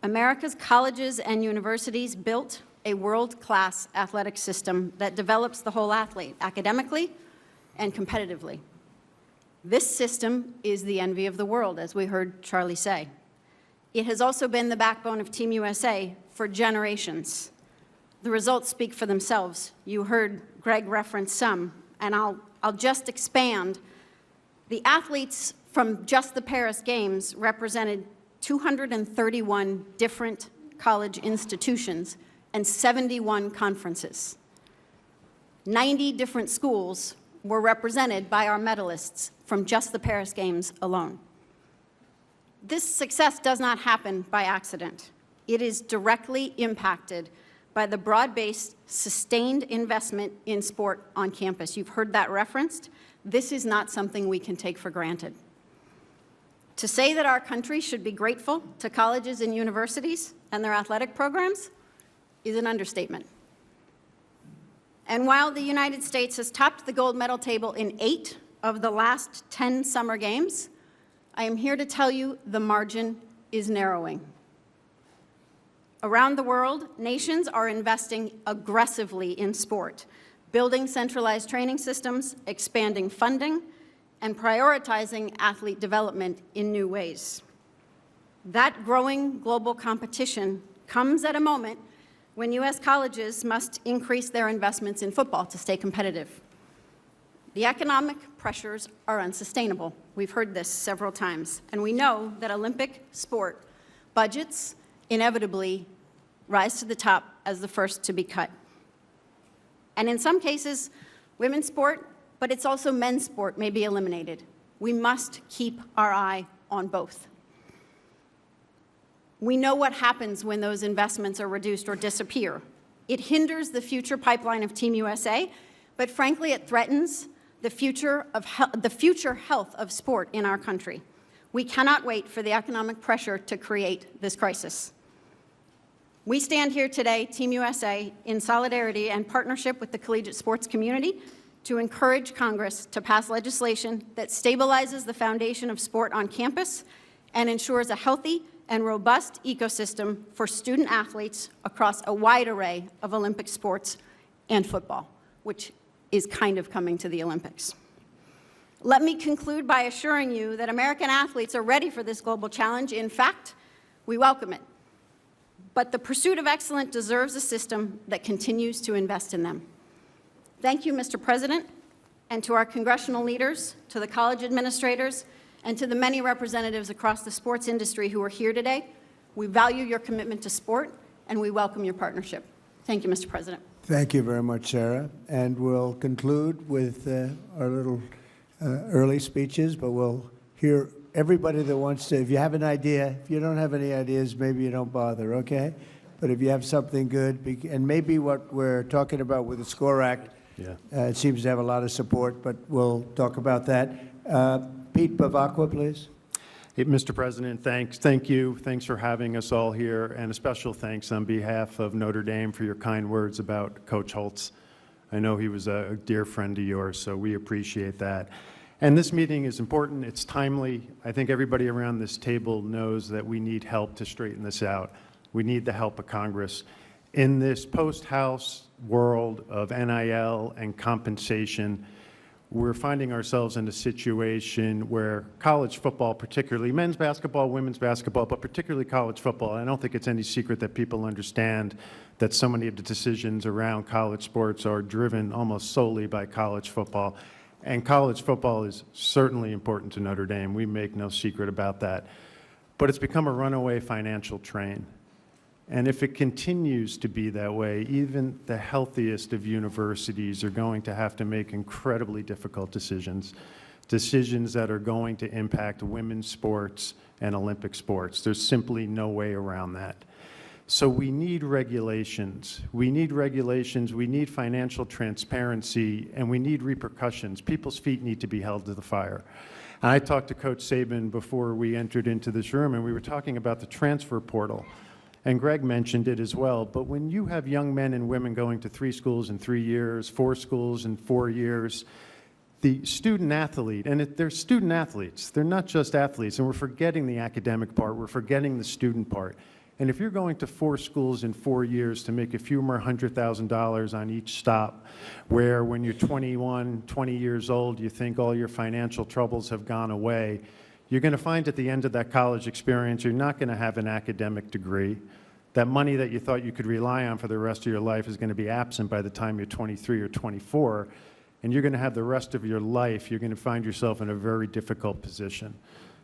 America's colleges and universities built a world-class athletic system that develops the whole athlete, academically and competitively. This system is the envy of the world, as we heard Charlie say. It has also been the backbone of Team USA for generations. The results speak for themselves. You heard Greg reference some, and I'll just expand. The athletes from just the Paris Games represented 231 different college institutions and 71 conferences. 90 different schools were represented by our medalists from just the Paris Games alone. This success does not happen by accident. It is directly impacted by the broad-based, sustained investment in sport on campus. You've heard that referenced. This is not something we can take for granted. To say that our country should be grateful to colleges and universities and their athletic programs is an understatement. And while the United States has topped the gold medal table in 8 of the last 10 summer games, I am here to tell you the margin is narrowing. Around the world, nations are investing aggressively in sport, building centralized training systems, expanding funding, and prioritizing athlete development in new ways. That growing global competition comes at a moment when U.S. colleges must increase their investments in football to stay competitive. The economic pressures are unsustainable. We've heard this several times, and we know that Olympic sport budgets inevitably rise to the top as the first to be cut. And in some cases, women's sport, but it's also men's sport, may be eliminated. We must keep our eye on both. We know what happens when those investments are reduced or disappear. It hinders the future pipeline of Team USA, but frankly, it threatens the future health of sport in our country. We cannot wait for the economic pressure to create this crisis. We stand here today, Team USA, in solidarity and partnership with the collegiate sports community to encourage Congress to pass legislation that stabilizes the foundation of sport on campus and ensures a healthy and robust ecosystem for student athletes across a wide array of Olympic sports and football, which is kind of coming to the Olympics. Let me conclude by assuring you that American athletes are ready for this global challenge. In fact, we welcome it. But the pursuit of excellence deserves a system that continues to invest in them. Thank you, Mr. President, and to our congressional leaders, to the college administrators, and to the many representatives across the sports industry who are here today. We value your commitment to sport, and we welcome your partnership. Thank you, Mr. President. Thank you very much, Sarah. And we'll conclude with our little early speeches, but we'll hear everybody that wants to, if you have an idea, if you don't have any ideas, maybe you don't bother, okay? But if you have something good, and maybe what we're talking about with the SCORE Act, it seems to have a lot of support, but we'll talk about that. Pete Bavacqua, please. Hey, Mr. President, thank you. Thanks for having us all here, and a special thanks on behalf of Notre Dame for your kind words about Coach Holtz. I know he was a dear friend of yours, so we appreciate that. And this meeting is important. It's timely. I think everybody around this table knows that we need help to straighten this out. We need the help of Congress. In this post-House world of NIL and compensation, we're finding ourselves in a situation where college football, particularly men's basketball, women's basketball, but particularly college football, I don't think it's any secret that people understand that so many of the decisions around college sports are driven almost solely by college football. And college football is certainly important to Notre Dame. We make no secret about that. But it's become a runaway financial train. And if it continues to be that way, even the healthiest of universities are going to have to make incredibly difficult decisions, decisions that are going to impact women's sports and Olympic sports. There's simply no way around that. So we need regulations. We need regulations, we need financial transparency, and we need repercussions. People's feet need to be held to the fire. And I talked to Coach Saban before we entered into this room, and we were talking about the transfer portal. And Greg mentioned it as well, but when you have young men and women going to 3 schools in 3 years, 4 schools in 4 years, the student athlete, and they're student athletes, they're not just athletes, and we're forgetting the academic part, we're forgetting the student part. And if you're going to 4 schools in 4 years to make a few more $100,000 on each stop, where when you're 21, 20 years old, you think all your financial troubles have gone away, you're going to find at the end of that college experience, you're not going to have an academic degree. That money that you thought you could rely on for the rest of your life is going to be absent by the time you're 23 or 24, and you're going to have the rest of your life, you're going to find yourself in a very difficult position.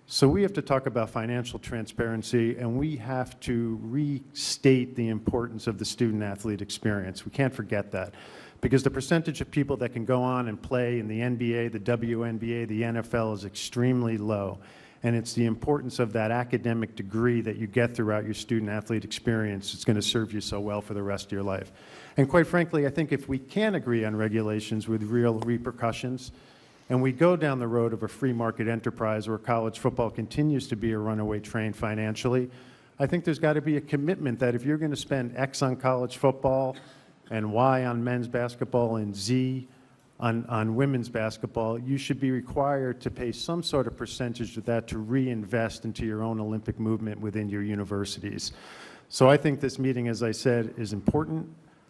So we have to talk about financial transparency, and we have to restate the importance of the student-athlete experience. We can't forget that, because the percentage of people that can go on and play in the NBA, the WNBA, the NFL is extremely low. And it's the importance of that academic degree that you get throughout your student-athlete experience that's going to serve you so well for the rest of your life. And quite frankly, I think if we can agree on regulations with real repercussions, and we go down the road of a free market enterprise where college football continues to be a runaway train financially, I think there's got to be a commitment that if you're going to spend X on college football and Y on men's basketball and Z on women's basketball, you should be required to pay some sort of percentage of that to reinvest into your own Olympic movement within your universities. So I think this meeting, as I said, is important.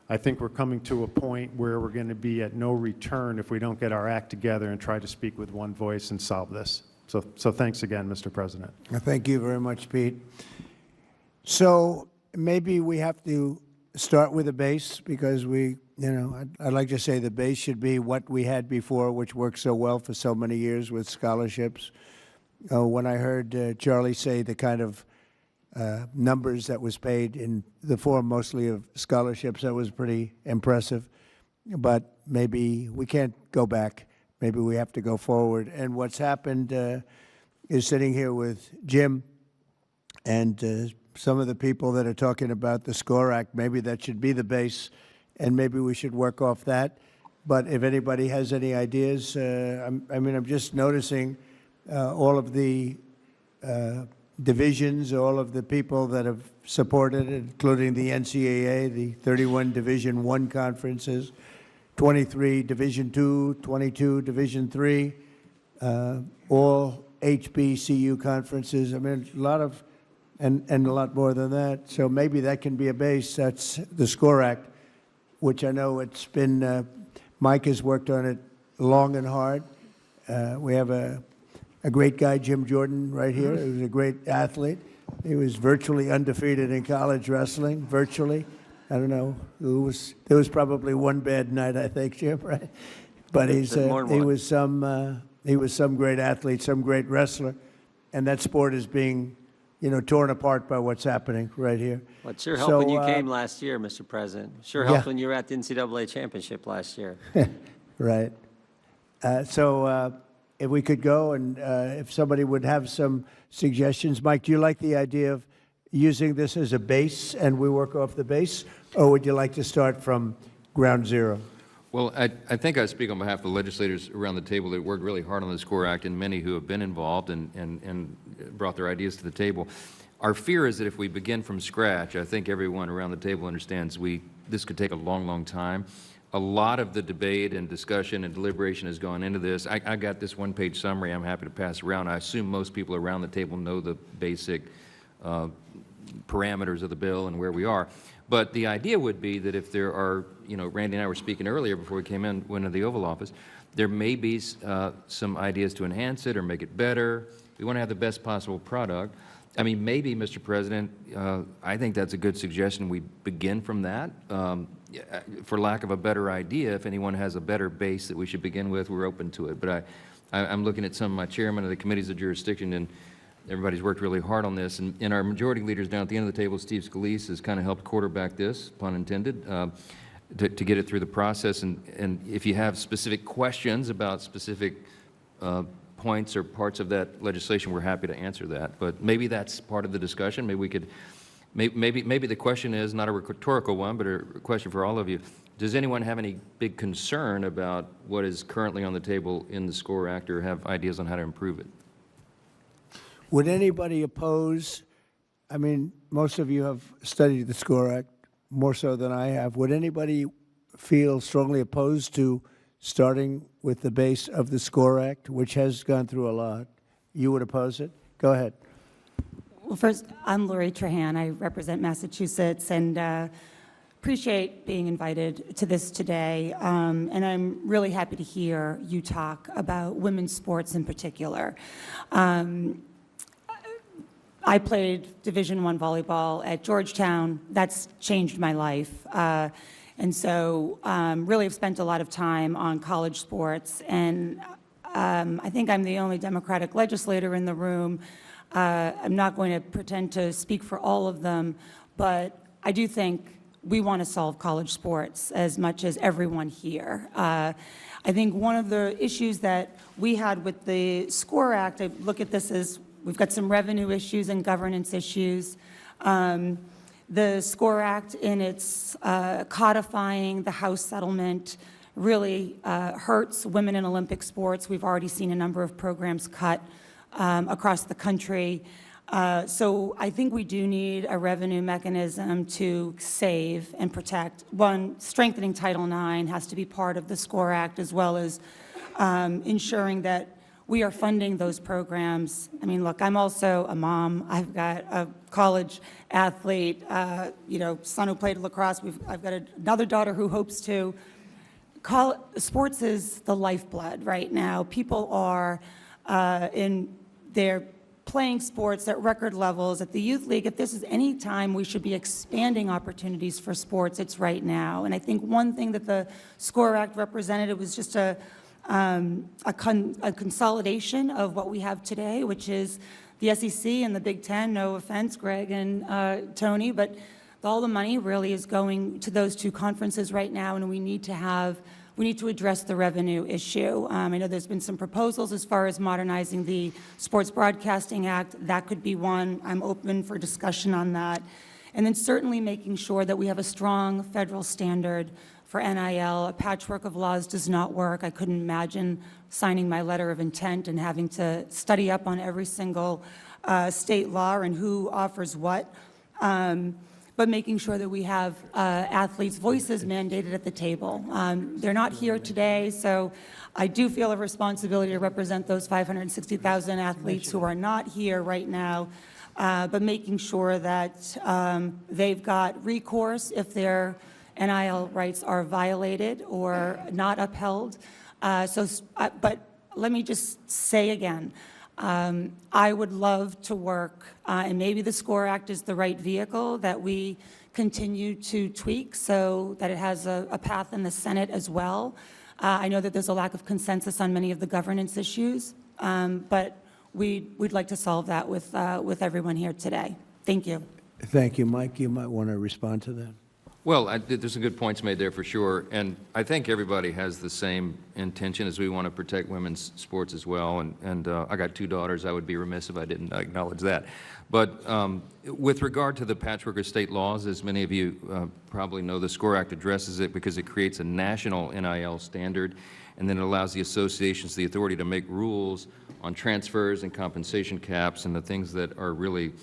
I think we're coming to a point where we're going to be at no return if we don't get our act together and try to speak with one voice and solve this. So thanks again, Mr. President. Thank you very much, Pete. So maybe we have to start with a base, because I'd like to say the base should be what we had before, which worked so well for so many years with scholarships. When I heard Charlie say the kind of numbers that was paid in the form mostly of scholarships, that was pretty impressive. But maybe we can't go back. Maybe we have to go forward. And what's happened is sitting here with Jim and some of the people that are talking about the SCORE Act, maybe that should be the base, and maybe we should work off that. But if anybody has any ideas, I'm just noticing all of the divisions, all of the people that have supported it, including the NCAA, the 31 Division I conferences, 23 Division II, 22 Division III, all HBCU conferences. I mean, a lot of, and a lot more than that. So maybe that can be a base. That's the SCORE Act, which I know it's been, Mike has worked on it long and hard. We have a great guy, Jim Jordan, right here. He was a great athlete. He was virtually undefeated in college wrestling, virtually. I don't know. There was probably one bad night, I think, Jim, right? But he was some great athlete, some great wrestler, and that sport is being, torn apart by what's happening right here. Well, it sure helped when you came last year, Mr. President. Sure helped when you were at the NCAA championship last year. Right. if we could go and if somebody would have some suggestions. Mike, do you like the idea of using this as a base and we work off the base, or would you like to start from ground zero? Well, I think I speak on behalf of the legislators around the table that worked really hard on the SCORE Act and many who have been involved and brought their ideas to the table. Our fear is that if we begin from scratch, I think everyone around the table understands this could take a long, long time. A lot of the debate and discussion and deliberation has gone into this. I got this one-page summary I'm happy to pass around. I assume most people around the table know the basic parameters of the bill and where we are. But the idea would be that if there are, Randy and I were speaking earlier before we went into the Oval Office, there may be some ideas to enhance it or make it better. We want to have the best possible product. I mean, maybe, Mr. President, I think that's a good suggestion. We begin from that. For lack of a better idea, if anyone has a better base that we should begin with, we're open to it. But I'm looking at some of my chairmen of the committees of jurisdiction, and everybody's worked really hard on this. And our majority leaders down at the end of the table, Steve Scalise, has kind of helped quarterback this, pun intended, to get it through the process. And if you have specific questions about specific points or parts of that legislation, we're happy to answer that. But maybe that's part of the discussion. Maybe we could, maybe the question is not a rhetorical one, but a question for all of you. Does anyone have any big concern about what is currently on the table in the SCORE Act or have ideas on how to improve it? Would anybody oppose, I mean, most of you have studied the SCORE Act more so than I have. Would anybody feel strongly opposed to starting with the base of the SCORE Act, which has gone through a lot? You would oppose it? Go ahead. Well, first, I'm Lori Trahan. I represent Massachusetts and appreciate being invited to this today. And I'm really happy to hear you talk about women's sports in particular. I played Division I volleyball at Georgetown. That's changed my life. And so really have spent a lot of time on college sports. And I think I'm the only Democratic legislator in the room. I'm not going to pretend to speak for all of them, but I do think we want to solve college sports as much as everyone here. I think one of the issues that we had with the SCORE Act, I look at this as we've got some revenue issues and governance issues. The SCORE Act, in its codifying the House settlement, really hurts women in Olympic sports. We've already seen a number of programs cut across the country. So I think we do need a revenue mechanism to save and protect. One, strengthening Title IX has to be part of the SCORE Act, as well as ensuring that we are funding those programs. I mean, look, I'm also a mom. I've got a college athlete, son who played lacrosse. I've got another daughter who hopes to. Sports is the lifeblood right now. People are they're playing sports at record levels at the youth league. If this is any time we should be expanding opportunities for sports, it's right now. And I think one thing that the SCORE Act represented, was just a consolidation of what we have today, which is the SEC and the Big Ten. No offense, Greg and Tony, but all the money really is going to those two conferences right now, and we need to address the revenue issue. I know there's been some proposals as far as modernizing the Sports Broadcasting Act. That could be one. I'm open for discussion on that. And then certainly making sure that we have a strong federal standard for NIL. A patchwork of laws does not work. I couldn't imagine signing my letter of intent and having to study up on every single state law and who offers what. But making sure that we have athletes' voices mandated at the table. They're not here today, so I do feel a responsibility to represent those 560,000 athletes who are not here right now, but making sure that they've got recourse if their NIL rights are violated or not upheld. But let me just say again, I would love to work, and maybe the SCORE Act is the right vehicle, that we continue to tweak so that it has a path in the Senate as well. I know that there's a lack of consensus on many of the governance issues, but we'd like to solve that with everyone here today. Thank you. Thank you. Mike, you might want to respond to that. Well, there's some good points made there for sure, and I think everybody has the same intention as we want to protect women's sports as well, and I got 2 daughters. I would be remiss if I didn't acknowledge that. But with regard to the patchwork of state laws, as many of you probably know, the SCORE Act addresses it because it creates a national NIL standard, and then it allows the associations the authority to make rules on transfers and compensation caps and the things that are really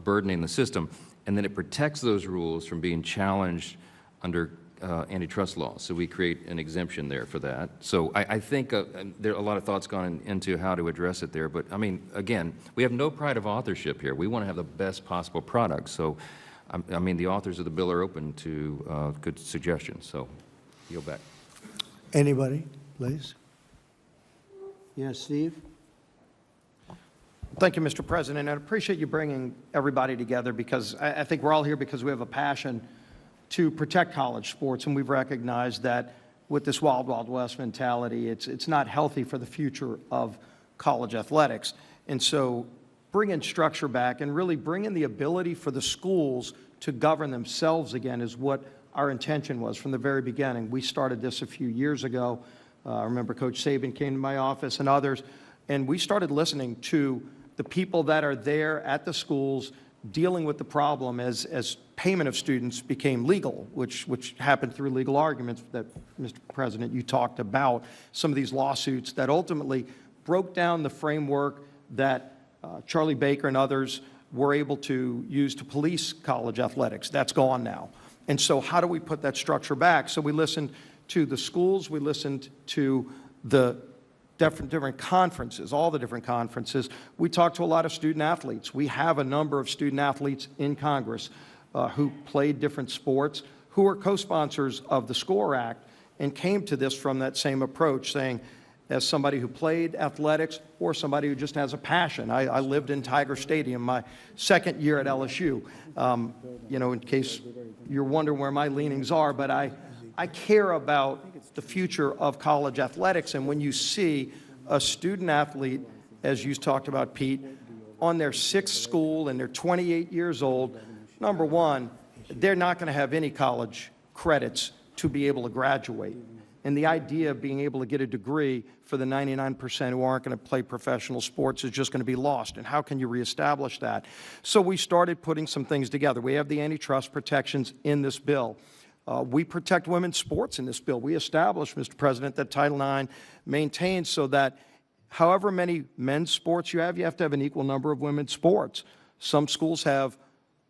burdening the system. And then it protects those rules from being challenged under antitrust laws. So we create an exemption there for that. So I think there are a lot of thoughts gone into how to address it there. But I mean, again, we have no pride of authorship here. We want to have the best possible product. So, I mean, the authors of the bill are open to good suggestions. So, yield back. Anybody, please? Yes, Steve? Thank you, Mr. President. I appreciate you bringing everybody together because I think we're all here because we have a passion to protect college sports, and we've recognized that with this Wild Wild West mentality, it's not healthy for the future of college athletics. And so bringing structure back and really bringing the ability for the schools to govern themselves again is what our intention was from the very beginning. We started this a few years ago. I remember Coach Saban came to my office and others, and we started listening to the people that are there at the schools dealing with the problem as payment of students became legal, which happened through legal arguments that, Mr. President, you talked about, some of these lawsuits that ultimately broke down the framework that Charlie Baker and others were able to use to police college athletics. That's gone now. And so how do we put that structure back? So we listened to the schools, we listened to the different conferences, all the different conferences. We talked to a lot of student athletes. We have a number of student athletes in Congress who played different sports, who are co-sponsors of the SCORE Act, and came to this from that same approach, saying, as somebody who played athletics or somebody who just has a passion. I lived in Tiger Stadium my second year at LSU, you know, in case you're wondering where my leanings are, but I care about the future of college athletics, and when you see a student athlete, as you talked about, Pete, on their 6th school and they're 28 years old, number one, they're not going to have any college credits to be able to graduate. And the idea of being able to get a degree for the 99% who aren't going to play professional sports is just going to be lost. And how can you reestablish that? So we started putting some things together. We have the antitrust protections in this bill. We protect women's sports in this bill. We established, Mr. President, that Title IX maintains so that however many men's sports you have to have an equal number of women's sports. Some schools have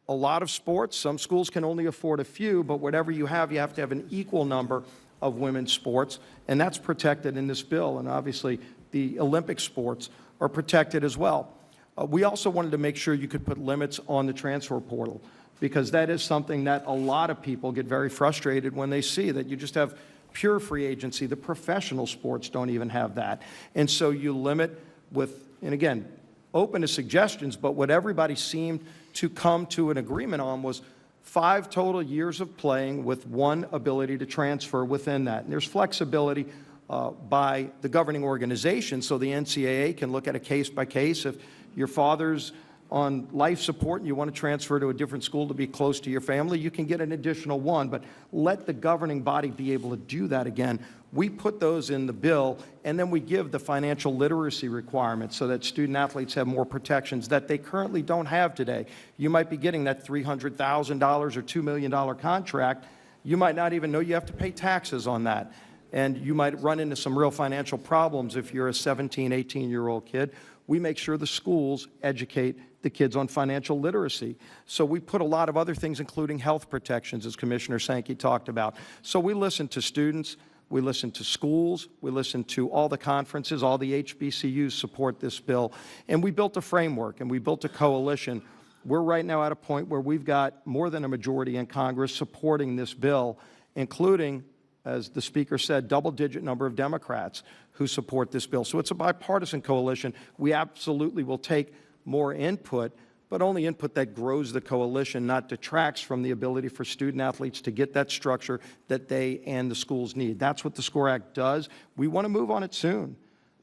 a lot of sports. Some schools can only afford a few, but whatever you have to have an equal number of women's sports, and that's protected in this bill. And obviously, the Olympic sports are protected as well. We also wanted to make sure you could put limits on the transfer portal, because that is something that a lot of people get very frustrated when they see, that you just have pure free agency. The professional sports don't even have that. And so you limit with, and again, open to suggestions, but what everybody seemed to come to an agreement on was 5 total years of playing with 1 ability to transfer within that. And there's flexibility by the governing organization, so the NCAA can look at a case by case. If your father's on life support and you want to transfer to a different school to be close to your family, you can get an additional 1, but let the governing body be able to do that again. We put those in the bill, and then we give the financial literacy requirements so that student athletes have more protections that they currently don't have today. You might be getting that $300,000 or $2 million contract. You might not even know you have to pay taxes on that. And you might run into some real financial problems if you're a 17, 18-year-old kid. We make sure the schools educate the kids on financial literacy. So we put a lot of other things, including health protections, as Commissioner Sankey talked about. So we listen to students, we listen to schools, we listen to all the conferences, all the HBCUs support this bill, and we built a framework and we built a coalition. We're right now at a point where we've got more than a majority in Congress supporting this bill, including, as the Speaker said, double-digit number of Democrats who support this bill. So it's a bipartisan coalition. We absolutely will take more input, but only input that grows the coalition, not detracts from the ability for student athletes to get that structure that they and the schools need. That's what the SCORE Act does. We want to move on it soon.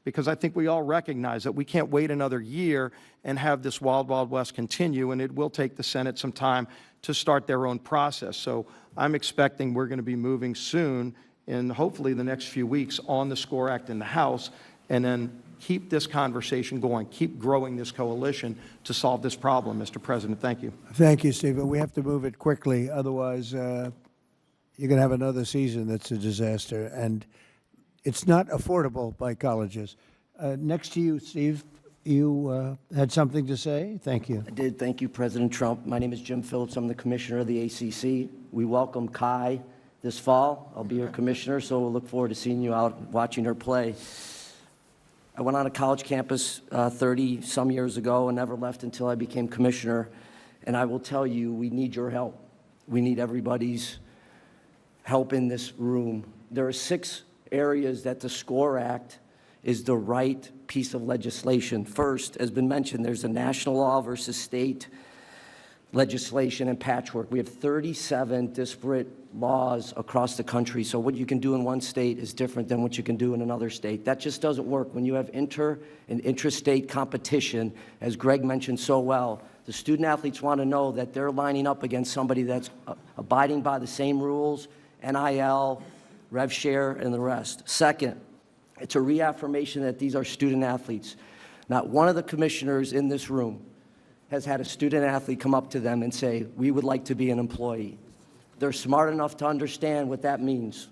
because I think we all recognize that we can't wait another year and have this wild, wild west continue, and it will take the Senate some time to start their own process. So I'm expecting we're going to be moving soon, in hopefully the next few weeks, on the SCORE Act in the House, and then keep this conversation going, keep growing this coalition to solve this problem, Mr. President. Thank you. Thank you, Steve. But we have to move it quickly. Otherwise, you're going to have another season that's a disaster. And it's not affordable by colleges. Next to you, Steve, you had something to say? Thank you. I did. Thank you, President Trump. My name is Jim Phillips. I'm the commissioner of the ACC. We welcome Kai this fall. I'll be your commissioner, so we'll look forward to seeing you out watching her play. I went on a college campus 30-some years ago and never left until I became commissioner. And I will tell you, we need your help. We need everybody's help in this room. There are 6 areas that the SCORE Act is the right piece of legislation. First, as been mentioned, there's a national law versus state legislation and patchwork. We have 37 disparate laws across the country, so what you can do in one state is different than what you can do in another state. That just doesn't work. When you have inter- and intrastate competition, as Greg mentioned so well, the student athletes want to know that they're lining up against somebody that's abiding by the same rules, NIL, rev share, and the rest. Second, it's a reaffirmation that these are student athletes. Not one of the commissioners in this room has had a student athlete come up to them and say, we would like to be an employee. They're smart enough to understand what that means.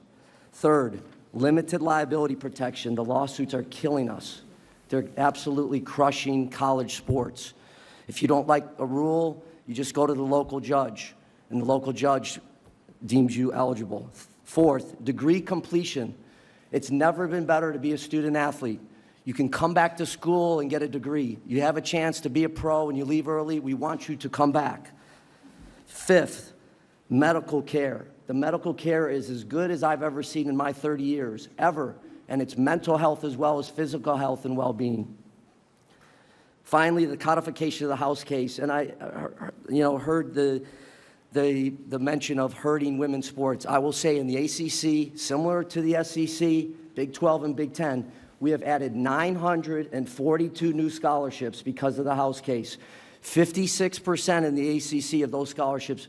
Third, limited liability protection. The lawsuits are killing us. They're absolutely crushing college sports. If you don't like a rule, you just go to the local judge, and the local judge deems you eligible. Fourth, degree completion. It's never been better to be a student athlete. You can come back to school and get a degree. You have a chance to be a pro and you leave early, we want you to come back. Fifth, medical care. The medical care is as good as I've ever seen in my 30 years, ever. And it's mental health as well as physical health and well-being. Finally, the codification of the House case. And I heard the mention of hurting women's sports. I will say in the ACC, similar to the SEC, Big 12 and Big 10, we have added 942 new scholarships because of the House case. 56% in the ACC of those scholarships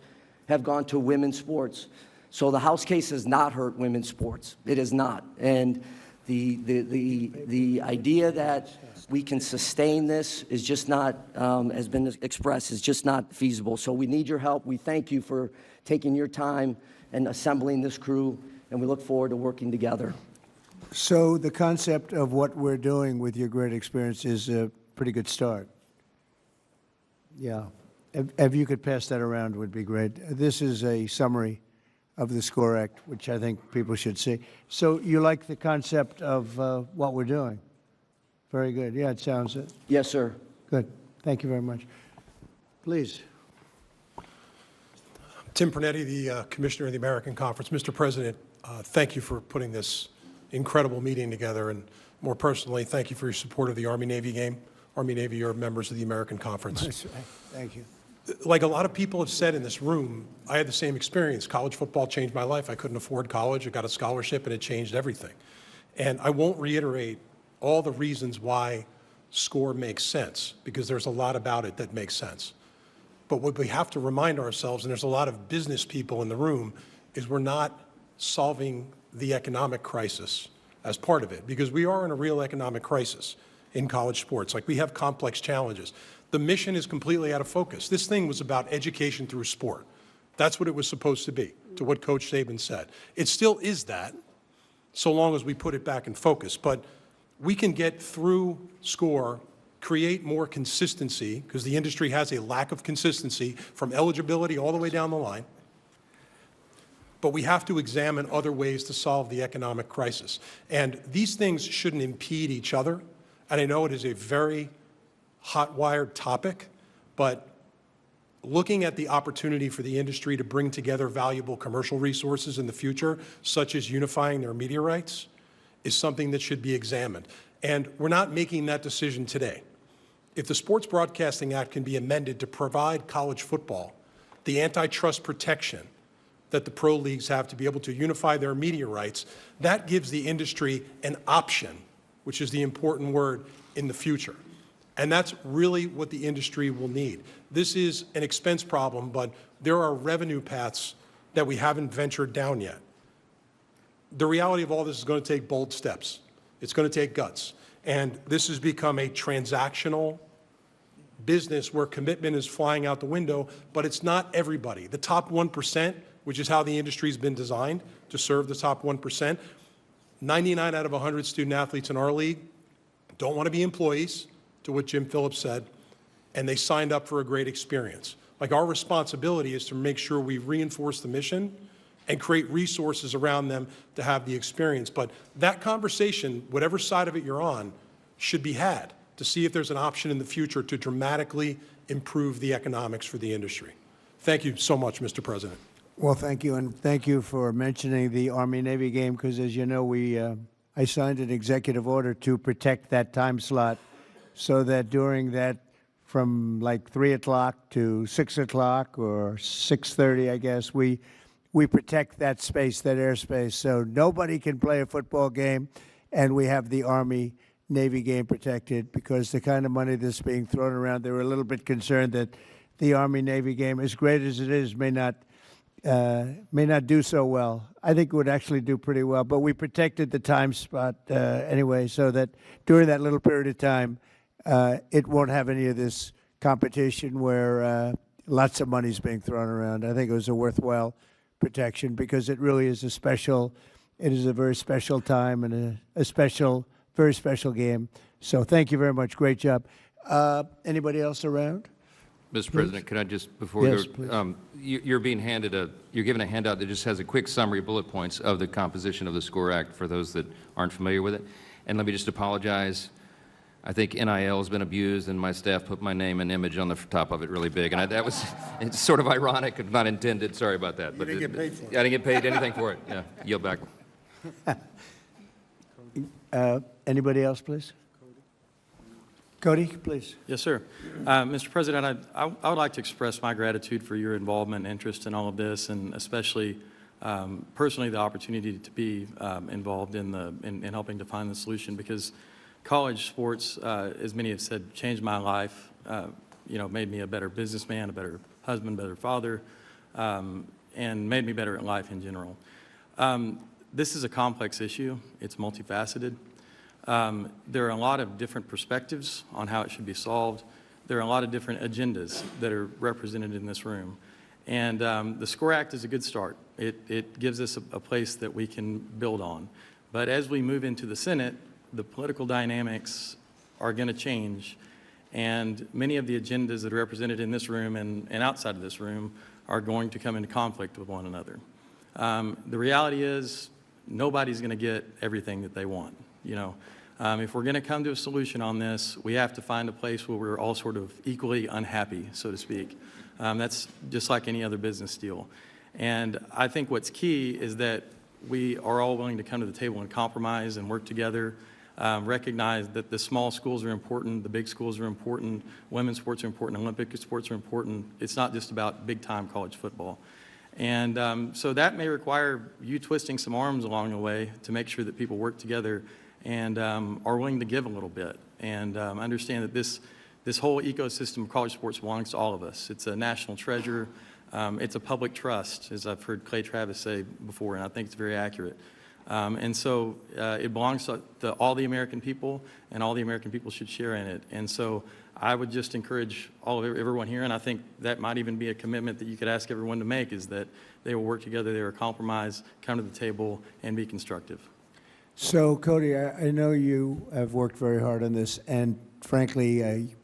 have gone to women's sports. So the House case has not hurt women's sports. It is not. And the idea that we can sustain this is just not, has been expressed, is just not feasible. So we need your help. We thank you for taking your time and assembling this crew, and we look forward to working together. So the concept of what we're doing with your great experience is a pretty good start. Yeah. If you could pass that around would be great. This is a summary of the SCORE Act, which I think people should see. So you like the concept of what we're doing? Very good. Yeah, it sounds it. Yes, sir. Good. Thank you very much. Please. Tim Pernetti, the Commissioner of the American Conference. Mr. President, thank you for putting this incredible meeting together, and more personally, thank you for your support of the Army-Navy game. Army-Navy are members of the American Conference. That's right. Thank you. Like a lot of people have said in this room, I had the same experience. College football changed my life. I couldn't afford college. I got a scholarship, and it changed everything. And I won't reiterate all the reasons why SCORE makes sense, because there's a lot about it that makes sense. But what we have to remind ourselves, and there's a lot of business people in the room, is we're not solving the economic crisis as part of it, because we are in a real economic crisis in college sports. Like, we have complex challenges. The mission is completely out of focus. This thing was about education through sport. That's what it was supposed to be, to what Coach Saban said. It still is that, so long as we put it back in focus. But we can get through SCORE, create more consistency, because the industry has a lack of consistency from eligibility all the way down the line. But we have to examine other ways to solve the economic crisis. And these things shouldn't impede each other. And I know it is a very hot-wired topic, but looking at the opportunity for the industry to bring together valuable commercial resources in the future, such as unifying their media rights, is something that should be examined. And we're not making that decision today. If the Sports Broadcasting Act can be amended to provide college football the antitrust protection that the pro leagues have to be able to unify their media rights, that gives the industry an option which is the important word, in the future. And that's really what the industry will need. This is an expense problem, but there are revenue paths that we haven't ventured down yet. The reality of all this is going to take bold steps. It's going to take guts. And this has become a transactional business where commitment is flying out the window, but it's not everybody. The top 1%, which is how the industry has been designed to serve the top 1%, 99 out of 100 student athletes in our league don't want to be employees, to what Jim Phillips said, and they signed up for a great experience. Like, our responsibility is to make sure we reinforce the mission and create resources around them to have the experience. But that conversation, whatever side of it you're on, should be had to see if there's an option in the future to dramatically improve the economics for the industry. Thank you so much, Mr. President. Well, thank you, and thank you for mentioning the Army-Navy game, because as you know, I signed an executive order to protect that time slot so that during that, from like 3 o'clock to 6 o'clock or 6:30, I guess, we protect that space, that airspace, so nobody can play a football game, and we have the Army-Navy game protected, because the kind of money that's being thrown around, they were a little bit concerned that the Army-Navy game, as great as it is, may not do so well. I think it would actually do pretty well, but we protected the time spot anyway, so that during that little period of time, it won't have any of this competition where lots of money is being thrown around. I think it was a worthwhile protection, because it really is it is a very special time and a special, very special game. So thank you very much. Great job. Anybody else around? Mr. President, could I just, before Yes, we go, you're given a handout that just has a quick summary, bullet points of the composition of the SCORE Act for those that aren't familiar with it. And let me just apologize. I think NIL has been abused, and my staff put my name and image on the top of it really big, and that was it's sort of ironic and not intended. Sorry about that. You didn't get paid for it. I didn't get paid anything for it. Yeah, yield back. Anybody else, please? Cody, please. Yes, sir. Mr. President, I would like to express my gratitude for your involvement and interest in all of this, and especially personally the opportunity to be involved in helping to find the solution, because college sports, as many have said, changed my life, made me a better businessman, a better husband, better father, and made me better at life in general. This is a complex issue. It's multifaceted. There are a lot of different perspectives on how it should be solved. There are a lot of different agendas that are represented in this room. And the SCORE Act is a good start. It gives us a place that we can build on. But as we move into the Senate, the political dynamics are going to change, and many of the agendas that are represented in this room and outside of this room are going to come into conflict with one another. The reality is nobody's going to get everything that they want. If we're going to come to a solution on this, we have to find a place where we're all sort of equally unhappy, so to speak. That's just like any other business deal. And I think what's key is that we are all willing to come to the table and compromise and work together, recognize that the small schools are important, the big schools are important, women's sports are important, Olympic sports are important. It's not just about big-time college football. And so that may require you twisting some arms along the way to make sure that people work together and are willing to give a little bit, and understand that this whole ecosystem of college sports belongs to all of us. It's a national treasure. It's a public trust, as I've heard Clay Travis say before, and I think it's very accurate. And so it belongs to all the American people, and all the American people should share in it. And so I would just encourage everyone here, and I think that might even be a commitment that you could ask everyone to make, is that they will work together, they will compromise, come to the table, and be constructive. So, Cody, I know you have worked very hard on this, and frankly,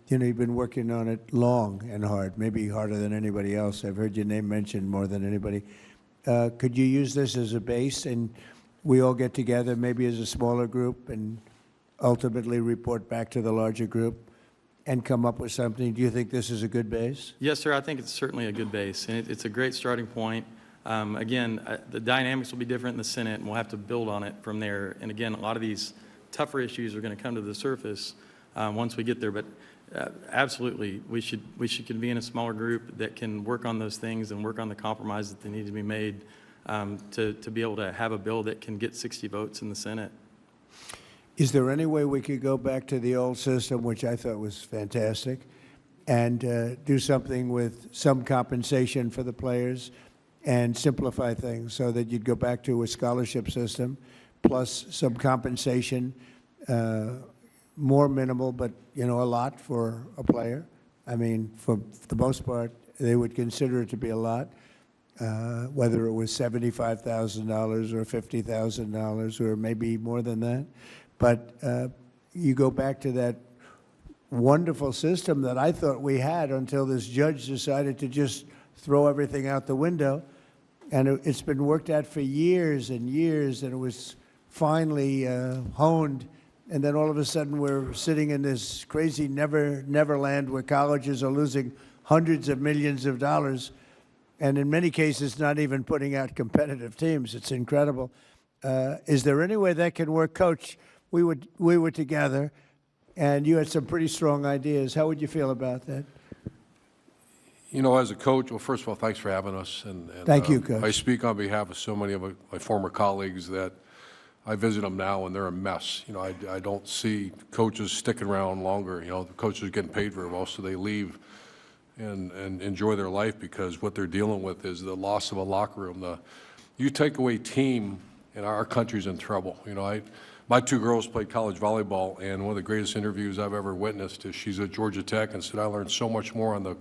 you've been working on it long and hard, maybe harder than anybody else. I've heard your name mentioned more than anybody. Could you use this as a base, and we all get together, maybe as a smaller group, and ultimately report back to the larger group and come up with something? Do you think this is a good base? Yes, sir. I think it's certainly a good base, and it's a great starting point. Again, the dynamics will be different in the Senate, and we'll have to build on it from there. And again, a lot of these tougher issues are going to come to the surface once we get there. But absolutely, we should convene a smaller group that can work on those things and work on the compromises that need to be made to be able to have a bill that can get 60 votes in the Senate. Is there any way we could go back to the old system, which I thought was fantastic, and do something with some compensation for the players and simplify things so that you'd go back to a scholarship system plus some compensation, more minimal, but, you know, a lot for a player? I mean, for the most part, they would consider it to be a lot, whether it was $75,000 or $50,000 or maybe more than that. But you go back to that wonderful system that I thought we had until this judge decided to just throw everything out the window. And it's been worked at for years and years, and it was finally honed. And then all of a sudden we're sitting in this crazy neverland where colleges are losing hundreds of millions of dollars, and in many cases not even putting out competitive teams. It's incredible. Is there any way that can work? Coach, we were together, and you had some pretty strong ideas. How would you feel about that? You know, as a coach, well, first of all, thanks for having us. And Thank you, Coach. I speak on behalf of so many of my former colleagues that I visit them now, and they're a mess. You know, I don't see coaches sticking around longer. You know, the coaches are getting paid very well, so they leave and enjoy their life, because what they're dealing with is the loss of a locker room. You take away team, and our country's in trouble. You know, my two girls played college volleyball, and one of the greatest interviews I've ever witnessed is she's at Georgia Tech and said, I learned so much more on the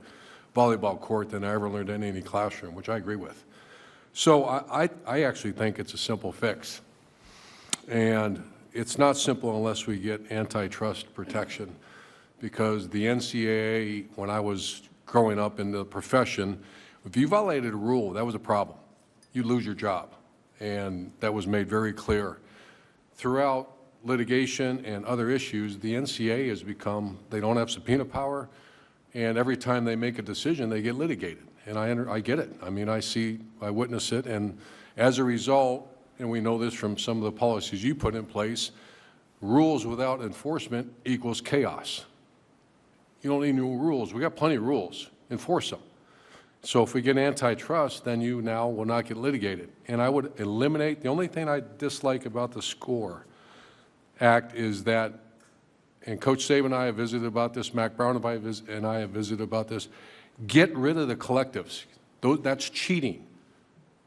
volleyball court than I ever learned in any classroom, which I agree with. So I actually think it's a simple fix. And it's not simple unless we get antitrust protection, because the NCAA, when I was growing up in the profession, if you violated a rule, that was a problem. You'd lose your job. And that was made very clear. Throughout litigation and other issues, the NCAA has become, they don't have subpoena power, and every time they make a decision, they get litigated. And I get it. I mean, I witness it, and as a result, and we know this from some of the policies you put in place, rules without enforcement equals chaos. You don't need new rules. We got plenty of rules. Enforce them. So if we get antitrust, then you now will not get litigated. And I would eliminate, the only thing I dislike about the SCORE Act is that, and Coach Saban and I have visited about this, Mac Brown and I have visited about this, get rid of the collectives. That's cheating.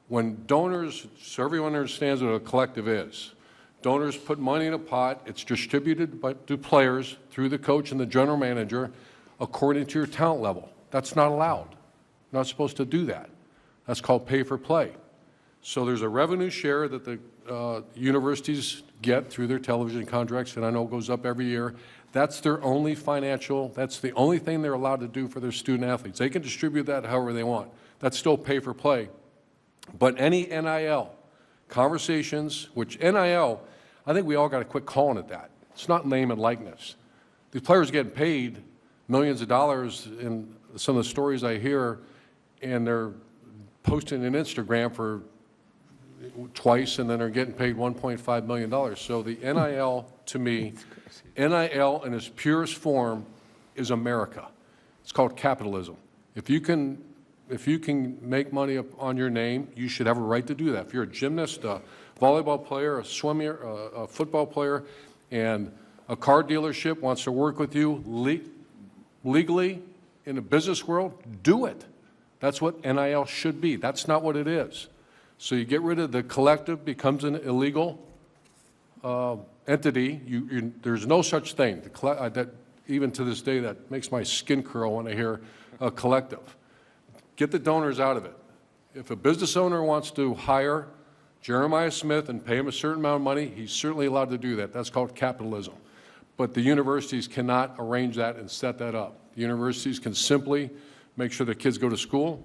When donors, so everyone understands what a collective is, donors put money in a pot, it's distributed to players through the coach and the general manager according to your talent level. That's not allowed. You're not supposed to do that. That's called pay for play. So there's a revenue share that the universities get through their television contracts, and I know it goes up every year. That's their only financial, that's the only thing they're allowed to do for their student athletes. They can distribute that however they want. That's still pay for play. But any NIL conversations, which NIL, I think we all got to quit calling it that. It's not name and likeness. These players getting paid millions of dollars in some of the stories I hear, and they're posting on Instagram for twice, and then they're getting paid $1.5 million. So the NIL, to me, NIL in its purest form is America. It's called capitalism. If you can make money on your name, you should have a right to do that. If you're a gymnast, a volleyball player, a swimmer, a football player, and a car dealership wants to work with you legally in the business world, do it. That's what NIL should be. That's not what it is. So you get rid of the collective, becomes an illegal entity. There's no such thing. That, even to this day, that makes my skin curl when I hear a collective. Get the donors out of it. If a business owner wants to hire Jeremiah Smith and pay him a certain amount of money, he's certainly allowed to do that. That's called capitalism. But the universities cannot arrange that and set that up. The universities can simply make sure the kids go to school,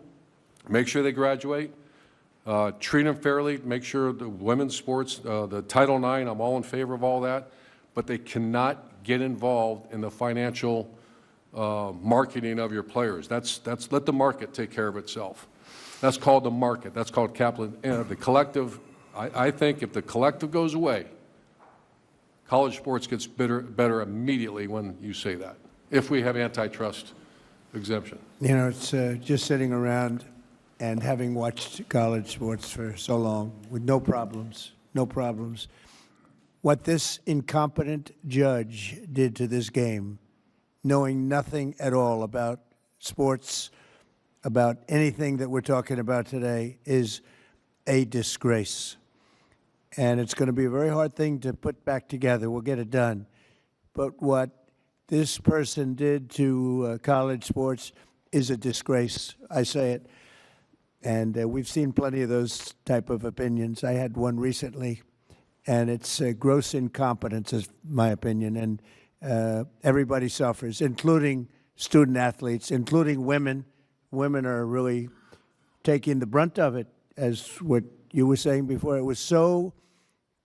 make sure they graduate, treat them fairly, make sure the women's sports, the Title IX, I'm all in favor of all that, but they cannot get involved in the financial marketing of your players. Let the market take care of itself. That's called the market. That's called capital. The collective, I think if the collective goes away, college sports gets better immediately when you say that, if we have antitrust exemption. You know, it's just sitting around and having watched college sports for so long with no problems, what this incompetent judge did to this game, knowing nothing at all about sports, about anything that we're talking about today, is a disgrace. And it's going to be a very hard thing to put back together. We'll get it done. But what this person did to college sports is a disgrace. I say it. And we've seen plenty of those type of opinions. I had one recently, and it's gross incompetence, is my opinion. And everybody suffers, including student athletes, including women. Women are really taking the brunt of it, as what you were saying before. It was so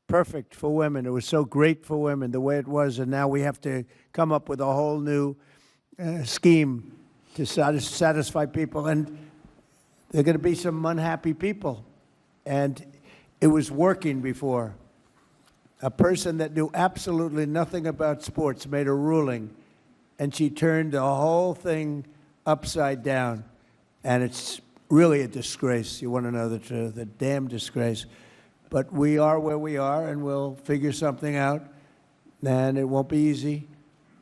perfect for women. It was so great for women, the way it was, and now we have to come up with a whole new scheme to satisfy people. And there are going to be some unhappy people. And it was working before. A person that knew absolutely nothing about sports made a ruling, and she turned the whole thing upside down. And it's really a disgrace. You want to know the truth, a damn disgrace. But we are where we are, and we'll figure something out. And it won't be easy,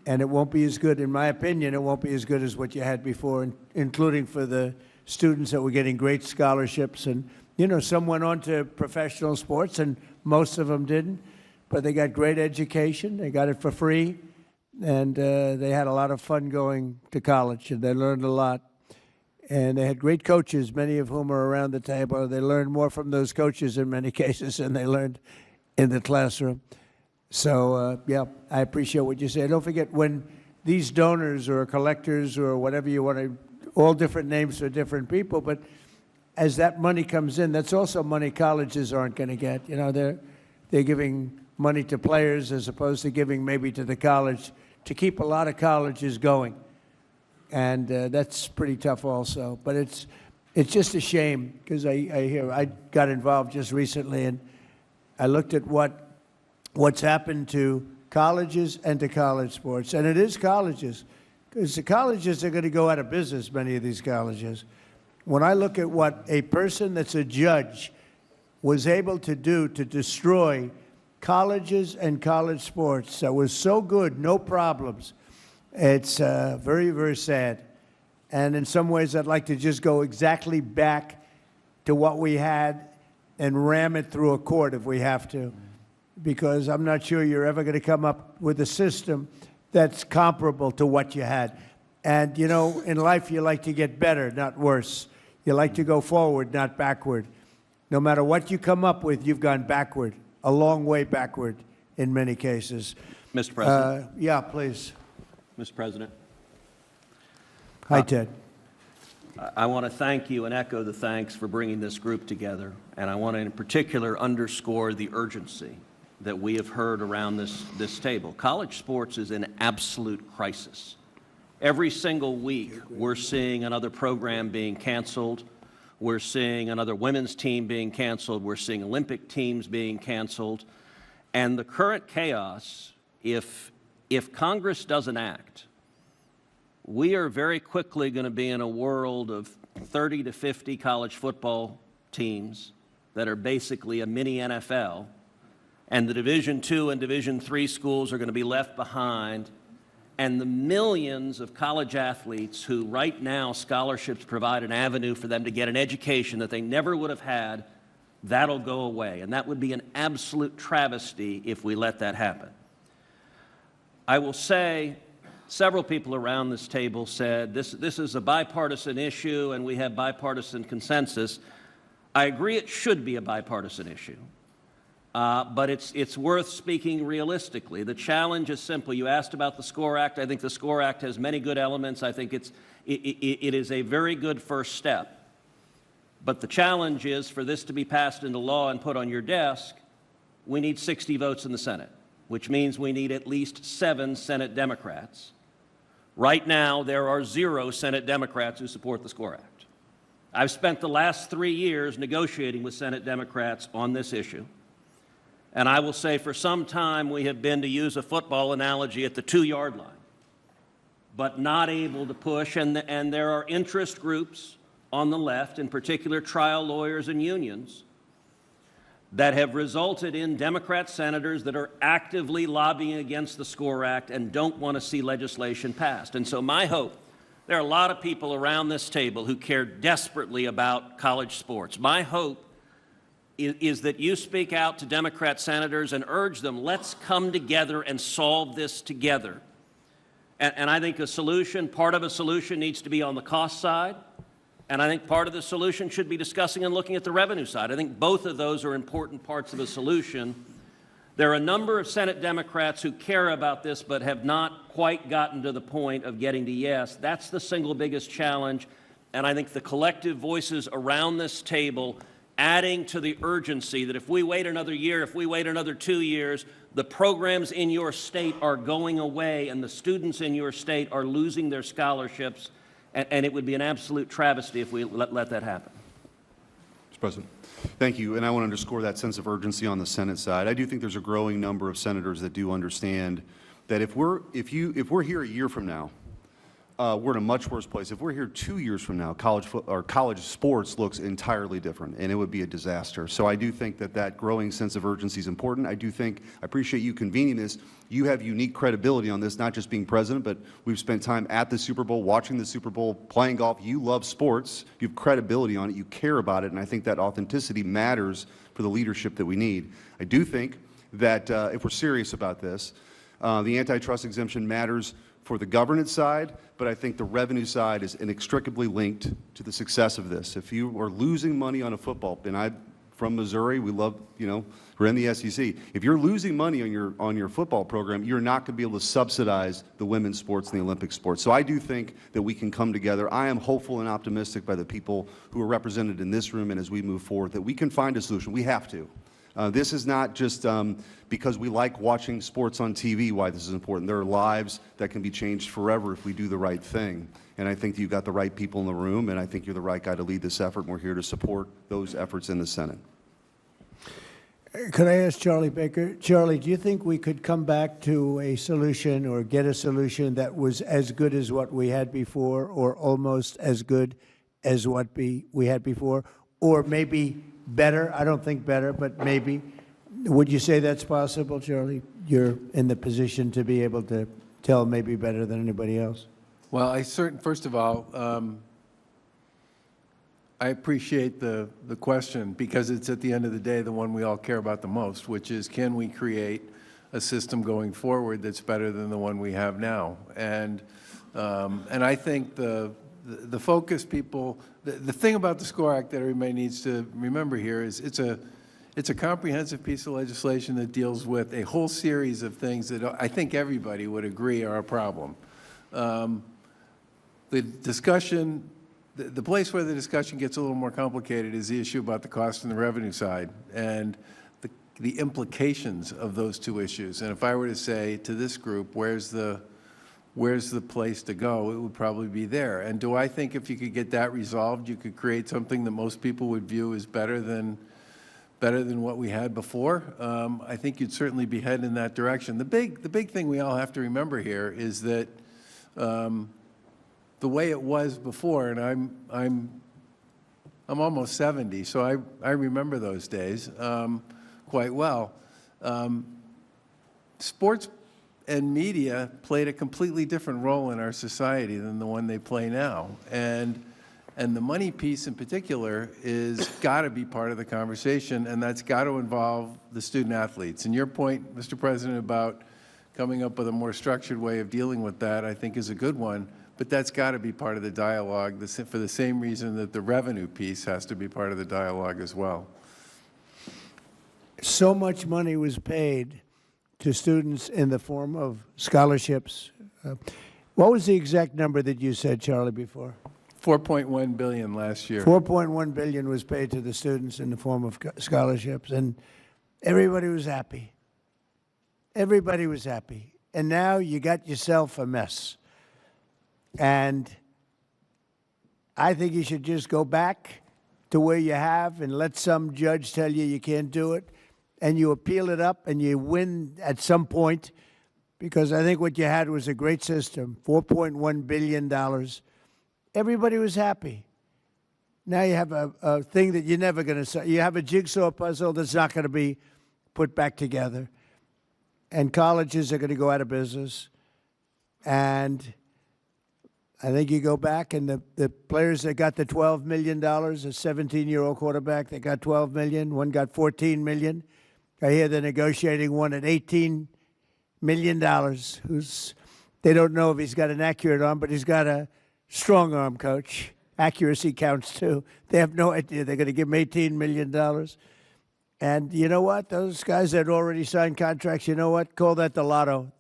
and it won't be as good, in my opinion, it won't be as good as what you had before, including for the students that were getting great scholarships. And, you know, some went on to professional sports, and most of them didn't. But they got great education. They got it for free. And they had a lot of fun going to college, and they learned a lot. And they had great coaches, many of whom are around the table. They learned more from those coaches in many cases than they learned in the classroom. So, yeah, I appreciate what you say. Don't forget, when these donors or collectors or whatever you want to, all different names for different people, but as that money comes in, that's also money colleges aren't going to get. You know, they're giving money to players as opposed to giving maybe to the college to keep a lot of colleges going. And that's pretty tough also. But it's just a shame, because I got involved just recently, and I looked at what's happened to colleges and to college sports. And it is colleges, because the colleges are going to go out of business, many of these colleges. When I look at what a person that's a judge was able to do to destroy colleges and college sports that was so good, no problems, it's very, very sad. And in some ways, I'd like to just go exactly back to what we had and ram it through a court if we have to, because I'm not sure you're ever going to come up with a system that's comparable to what you had. And, you know, in life, you like to get better, not worse. You like to go forward, not backward. No matter what you come up with, you've gone backward, a long way backward in many cases. Mr. President. Yeah, please. Mr. President. Hi, Ted. I want to thank you and echo the thanks for bringing this group together. And I want to in particular underscore the urgency that we have heard around this table. College sports is in absolute crisis. Every single week, we're seeing another program being canceled. We're seeing another women's team being canceled. We're seeing Olympic teams being canceled. And the current chaos, if Congress doesn't act, we are very quickly going to be in a world of 30 to 50 college football teams that are basically a mini NFL, and the Division II and Division III schools are going to be left behind, and the millions of college athletes who right now scholarships provide an avenue for them to get an education that they never would have had, that'll go away. And that would be an absolute travesty if we let that happen. I will say, several people around this table said this is a bipartisan issue and we have bipartisan consensus. I agree it should be a bipartisan issue, but it's worth speaking realistically. The challenge is simple. You asked about the SCORE Act. I think the SCORE Act has many good elements. I think it is a very good first step. But the challenge is, for this to be passed into law and put on your desk, we need 60 votes in the Senate, which means we need at least 7 Senate Democrats. Right now, there are 0 Senate Democrats who support the SCORE Act. I've spent the last 3 years negotiating with Senate Democrats on this issue. And I will say for some time we have been, to use a football analogy, at the 2-yard line, but not able to push. And there are interest groups on the left, in particular trial lawyers and unions, that have resulted in Democrat senators that are actively lobbying against the SCORE Act and don't want to see legislation passed. And so my hope, there are a lot of people around this table who care desperately about college sports. My hope is that you speak out to Democrat senators and urge them, let's come together and solve this together. And I think part of a solution needs to be on the cost side, and I think part of the solution should be discussing and looking at the revenue side. I think both of those are important parts of a solution. There are a number of Senate Democrats who care about this but have not quite gotten to the point of getting to yes. That's the single biggest challenge, and I think the collective voices around this table adding to the urgency that if we wait another year, if we wait another 2 years, the programs in your state are going away and the students in your state are losing their scholarships, and it would be an absolute travesty if we let that happen. Mr. President. Thank you, and I want to underscore that sense of urgency on the Senate side. I do think there's a growing number of senators that do understand that if we're here a year from now, we're in a much worse place. If we're here 2 years from now, college sports looks entirely different, and it would be a disaster. So I do think that growing sense of urgency is important. I appreciate you convening this. You have unique credibility on this, not just being president, but we've spent time at the Super Bowl, watching the Super Bowl, playing golf. You love sports. You have credibility on it. You care about it, and I think that authenticity matters for the leadership that we need. I do think that if we're serious about this, the antitrust exemption matters for the governance side, but I think the revenue side is inextricably linked to the success of this. If you are losing money on a football, and I'm from Missouri, we love, we're in the SEC. If you're losing money on your football program, you're not going to be able to subsidize the women's sports and the Olympic sports. So I do think that we can come together. I am hopeful and optimistic by the people who are represented in this room and as we move forward that we can find a solution. We have to. This is not just because we like watching sports on TV why this is important. There are lives that can be changed forever if we do the right thing. And I think that you've got the right people in the room, and I think you're the right guy to lead this effort, and we're here to support those efforts in the Senate. Could I ask Charlie Baker? Charlie, do you think we could come back to a solution or get a solution that was as good as what we had before, or almost as good as what we had before, or maybe better? I don't think better, but maybe. Would you say that's possible, Charlie? You're in the position to be able to tell maybe better than anybody else. Well, first of all, I appreciate the question because it's at the end of the day the one we all care about the most, which is can we create a system going forward that's better than the one we have now? And I think the focus people, the thing about the SCORE Act that everybody needs to remember here is it's a comprehensive piece of legislation that deals with a whole series of things that I think everybody would agree are a problem. The discussion, the place where the discussion gets a little more complicated is the issue about the cost and the revenue side and the implications of those two issues. And if I were to say to this group, where's the place to go, it would probably be there. And do I think if you could get that resolved, you could create something that most people would view as better than what we had before? I think you'd certainly be heading in that direction. The big thing we all have to remember here is that the way it was before, and I'm almost 70, so I remember those days quite well. Sports and media played a completely different role in our society than the one they play now. And the money piece in particular is got to be part of the conversation, and that's got to involve the student athletes. And your point, Mr. President, about coming up with a more structured way of dealing with that, I think is a good one, but that's got to be part of the dialogue for the same reason that the revenue piece has to be part of the dialogue as well. So much money was paid to students in the form of scholarships. What was the exact number that you said, Charlie, before? $4.1 billion last year. $4.1 billion was paid to the students in the form of scholarships, and everybody was happy. Everybody was happy. And now you got yourself a mess. And I think you should just go back to where you have and let some judge tell you can't do it, and you appeal it up and you win at some point, because I think what you had was a great system, $4.1 billion. Everybody was happy. now you have a thing that you're never going to say. You have a jigsaw puzzle that's not going to be put back together. And colleges are going to go out of business. And I think you go back, and the players that got the $12 million, a 17-year-old quarterback that got $12 million, one got $14 million. I hear they're negotiating one at $18 million, they don't know if he's got an accurate arm, but he's got a strong arm, coach. Accuracy counts, too. They have no idea. They're going to give him $18 million. And you know what? Those guys that already signed contracts, you know what? Call that the lotto.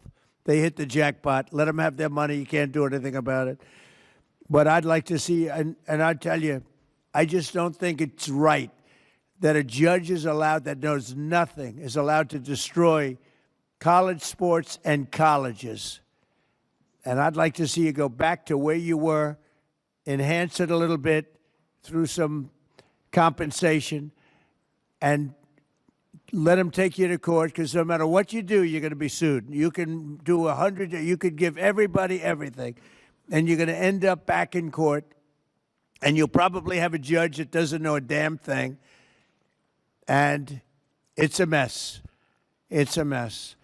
They hit the jackpot. Let them have their money. You can't do anything about it. But I'd like to see, and I tell you, I just don't think it's right that a judge is allowed, that knows nothing, is allowed to destroy college sports and colleges. And I'd like to see you go back to where you were, enhance it a little bit through some compensation, and let them take you to court, because no matter what you do, you're going to be sued. You can do 100, you could give everybody everything, and you're going to end up back in court, and you'll probably have a judge that doesn't know a damn thing, and it's a mess. It's a mess.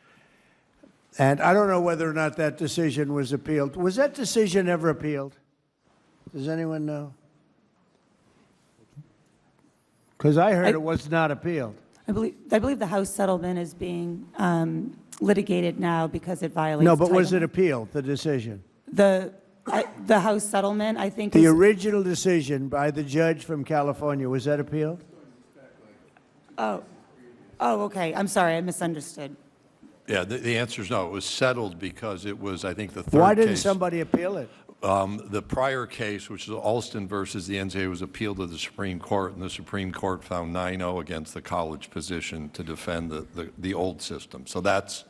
And I don't know whether or not that decision was appealed. Was that decision ever appealed? Does anyone know? Because I heard it was not appealed. I believe the House settlement is being litigated now because it violates. No, but was it appealed, the decision? The House settlement, I think. The original decision by the judge from California, was that appealed? Oh, okay. I'm sorry, I misunderstood. Yeah, the answer is no. It was settled because it was, I think, the third case. Why didn't somebody appeal it? The prior case, which is Alston versus the NCAA, was appealed to the Supreme Court, and the Supreme Court found 9-0 against the college position to defend the old system. So that's,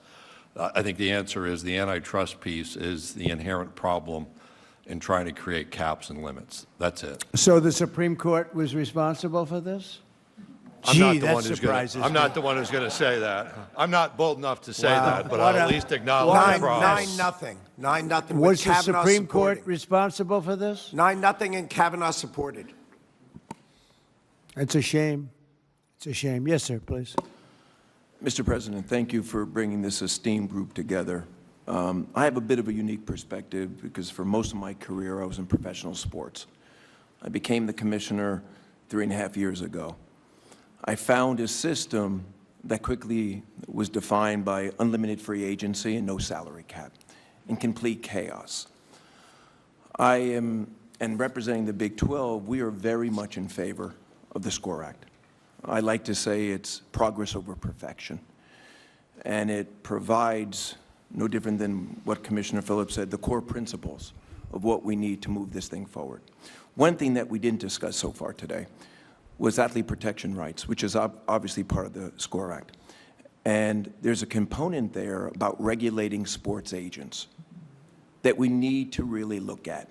I think the answer is the antitrust piece is the inherent problem in trying to create caps and limits. That's it. So the Supreme Court was responsible for this? I'm not the one who's going to say that. I'm not bold enough to say that, but I'll at least acknowledge the process. 9-0. 9-0. Was the Supreme Court responsible for this? 9-0, and Kavanaugh supported. It's a shame. It's a shame. Yes, sir, please. Mr. President, thank you for bringing this esteemed group together. I have a bit of a unique perspective because for most of my career I was in professional sports. I became the commissioner 3.5 years ago. I found a system that quickly was defined by unlimited free agency and no salary cap, in complete chaos. I am, and representing the Big 12, we are very much in favor of the SCORE Act. I like to say it's progress over perfection, and it provides, no different than what Commissioner Phillips said, the core principles of what we need to move this thing forward. One thing that we didn't discuss so far today was athlete protection rights, which is obviously part of the SCORE Act. And there's a component there about regulating sports agents that we need to really look at.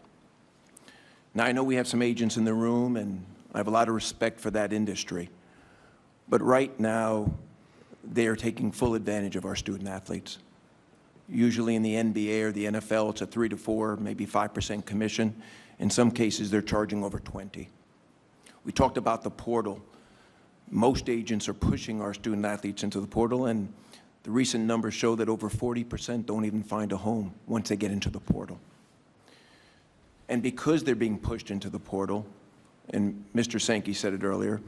Now, I know we have some agents in the room, and I have a lot of respect for that industry. But right now, they are taking full advantage of our student athletes. Usually in the NBA or the NFL, it's a 3 to 4, maybe 5% commission. In some cases, they're charging over 20. We talked about the portal. Most agents are pushing our student athletes into the portal, and the recent numbers show that over 40% don't even find a home once they get into the portal. And because they're being pushed into the portal, and Mr. Sankey said it earlier,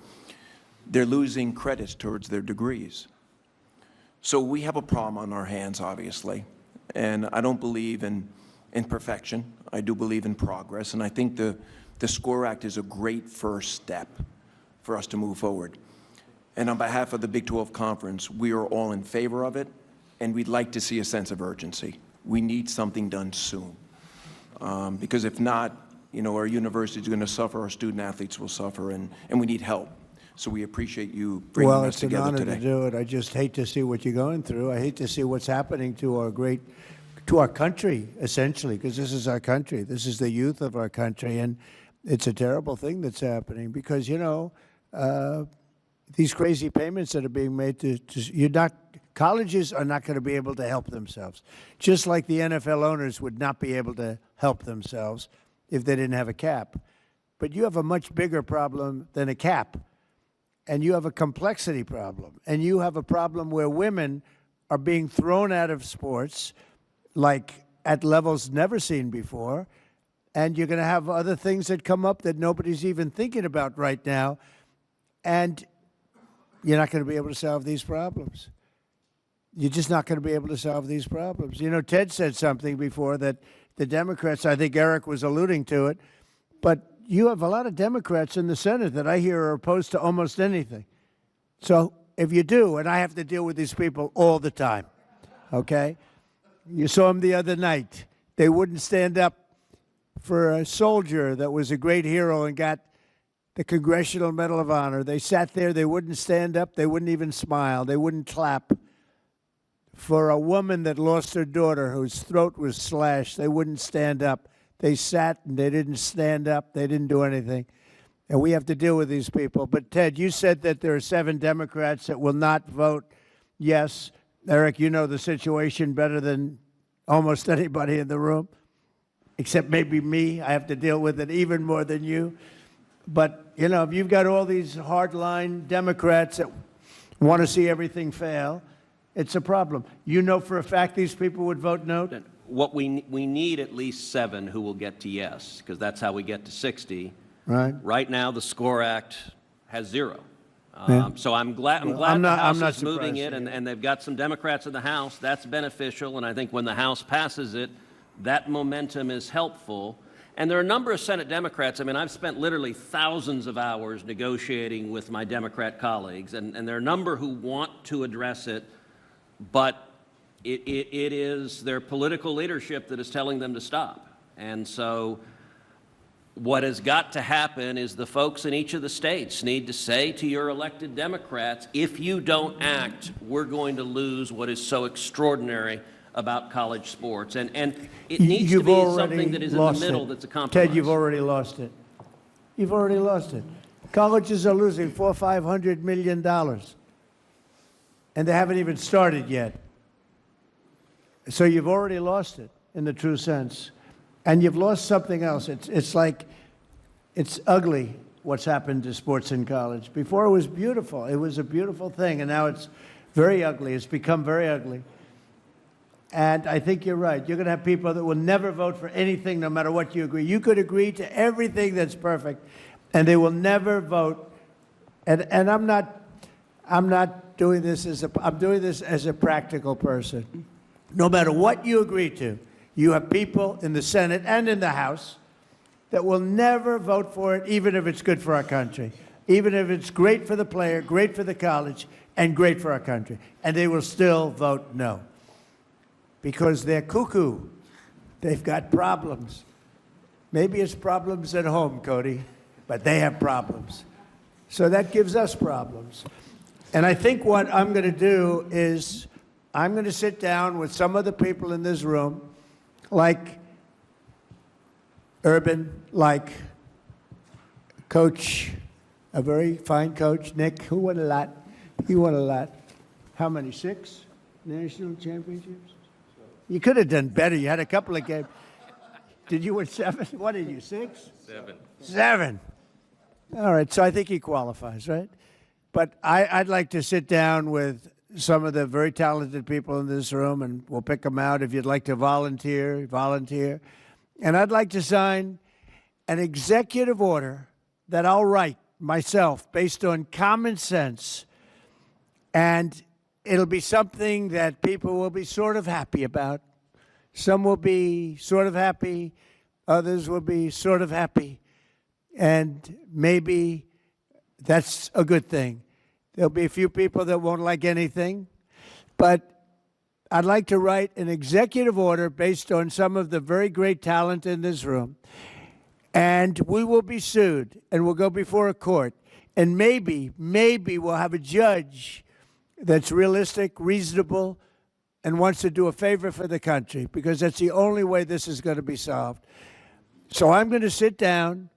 they're losing credits towards their degrees. So we have a problem on our hands, obviously, and I don't believe in perfection. I do believe in progress, and I think the SCORE Act is a great first step for us to move forward. And on behalf of the Big 12 Conference, we are all in favor of it, and we'd like to see a sense of urgency. We need something done soon. Because if not, you know, our university is going to suffer, our student athletes will suffer, and we need help. So we appreciate you bringing us together today. Well, it's an honor to do it. I just hate to see what you're going through. I hate to see what's happening to our country, essentially, because this is our country. This is the youth of our country, and it's a terrible thing that's happening because, you know, these crazy payments that are being made colleges are not going to be able to help themselves. Just like the NFL owners would not be able to help themselves if they didn't have a cap. but you have a much bigger problem than a cap. And you have a complexity problem. And you have a problem where women are being thrown out of sports, like at levels never seen before. And you're going to have other things that come up that nobody's even thinking about right now. And you're not going to be able to solve these problems. You're just not going to be able to solve these problems. You know, Ted said something before that the Democrats, I think Eric was alluding to it, but you have a lot of Democrats in the Senate that I hear are opposed to almost anything. So if you do, and I have to deal with these people all the time, okay? You saw them the other night. They wouldn't stand up for a soldier that was a great hero and got the Congressional Medal of Honor. They sat there. They wouldn't stand up. They wouldn't even smile. They wouldn't clap. For a woman that lost her daughter whose throat was slashed, they wouldn't stand up. They sat and they didn't stand up. They didn't do anything. And we have to deal with these people. But, Ted, you said that there are 7 Democrats that will not vote yes. Eric, you know the situation better than almost anybody in the room, except maybe me. I have to deal with it even more than you. But, you know, if you've got all these hardline Democrats that want to see everything fail, it's a problem. You know for a fact these people would vote no? What we need at least 7 who will get to yes, because that's how we get to 60. Right. Right now, the SCORE Act has 0. Yeah. So I'm glad I'm the House not is moving it, surprised. and they've got some Democrats in the House. That's beneficial, and I think when the House passes it, that momentum is helpful. And there are a number of Senate Democrats. I mean, I've spent literally thousands of hours negotiating with my Democrat colleagues, and there are a number who want to address it, but it is their political leadership that is telling them to stop. And so what has got to happen is the folks in each of the states need to say to your elected Democrats, if you don't act, we're going to lose what is so extraordinary about college sports. And it needs to be something that is in the middle that's a compromise. Ted, you've already lost it. You've already lost it. Colleges are losing $400–500 million. And they haven't even started yet. So you've already lost it in the true sense. And you've lost something else. It's like, it's ugly what's happened to sports in college. Before it was beautiful. It was a beautiful thing. And now it's very ugly. It's become very ugly. And I think you're right. You're going to have people that will never vote for anything no matter what you agree. You could agree to everything that's perfect, and they will never vote. And I'm not doing this I'm doing this as a practical person. No matter what you agree to, you have people in the Senate and in the House that will never vote for it, even if it's good for our country, even if it's great for the player, great for the college, and great for our country. And they will still vote no. Because they're cuckoo. They've got problems. Maybe it's problems at home, Cody, but they have problems. So that gives us problems. And I think what I'm going to do is I'm going to sit down with some of the people in this room, like Urban, like Coach, a very fine coach, Nick, who won a lot. He won a lot. How many, 6 national championships? You could have done better. You had a couple of games. Did you win 7? What did you, 6? 7. 7. All right, so I think he qualifies, right? But I'd like to sit down with some of the very talented people in this room, and we'll pick them out. If you'd like to volunteer, volunteer. And I'd like to sign an executive order that I'll write myself based on common sense, and it'll be something that people will be sort of happy about. Some will be sort of happy. Others will be sort of happy. And maybe that's a good thing. There'll be a few people that won't like anything. But I'd like to write an executive order based on some of the very great talent in this room. And we will be sued, and we'll go before a court. And maybe we'll have a judge that's realistic, reasonable, and wants to do a favor for the country, because that's the only way this is going to be solved. So I'm going to sit down,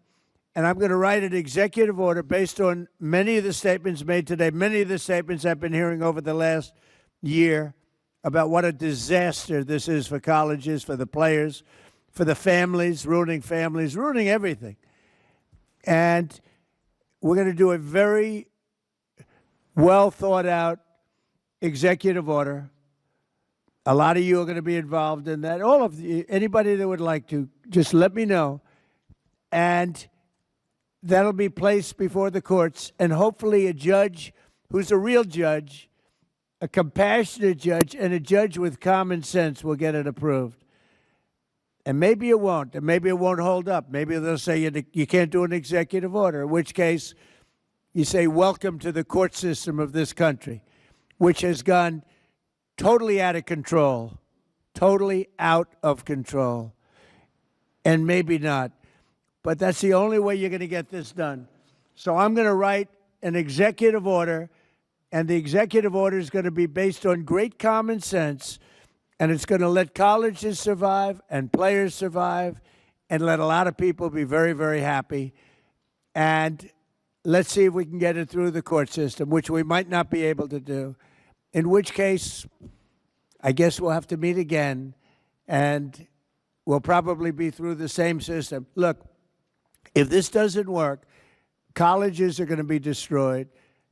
and I'm going to write an executive order based on many of the statements made today, many of the statements I've been hearing over the last year about what a disaster this is for colleges, for the players, for the families, ruining everything. And we're going to do a very well thought out executive order. A lot of you are going to be involved in that. All of you, anybody that would like to, just let me know. And that'll be placed before the courts, and hopefully a judge who's a real judge, a compassionate judge, and a judge with common sense will get it approved. And maybe it won't, and maybe it won't hold up. Maybe they'll say you can't do an executive order, in which case you say, welcome to the court system of this country, which has gone totally out of control, totally out of control. And maybe not. But that's the only way you're going to get this done. So I'm going to write an executive order, and the executive order is going to be based on great common sense, and it's going to let colleges survive and players survive and let a lot of people be very, very happy. And let's see if we can get it through the court system, which we might not be able to do, in which case I guess we'll have to meet again, and we'll probably be through the same system. Look, if this doesn't work, colleges are going to be destroyed.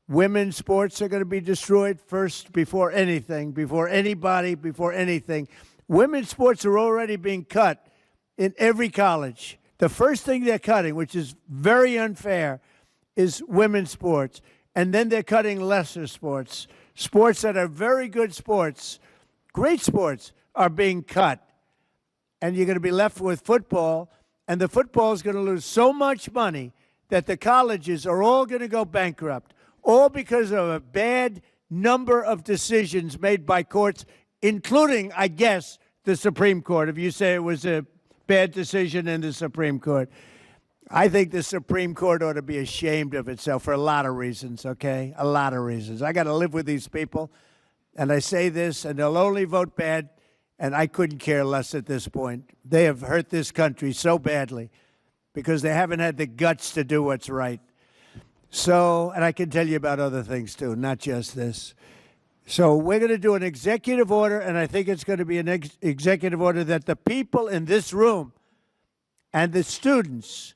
Women's sports are going to be destroyed first before anything, before anybody, before anything. Women's sports are already being cut in every college. The first thing they're cutting, which is very unfair, is women's sports. And then they're cutting lesser sports. Sports that are very good sports, great sports, are being cut. And you're going to be left with football, and the football is going to lose so much money that the colleges are all going to go bankrupt, all because of a bad number of decisions made by courts, including, I guess, the Supreme Court, if you say it was a bad decision in the Supreme Court. I think the Supreme Court ought to be ashamed of itself for a lot of reasons, okay? A lot of reasons. I got to live with these people, and I say this, and they'll only vote bad, and I couldn't care less at this point. They have hurt this country so badly because they haven't had the guts to do what's right. So, and I can tell you about other things too, not just this. So we're going to do an executive order, and I think it's going to be an executive order that the people in this room and the students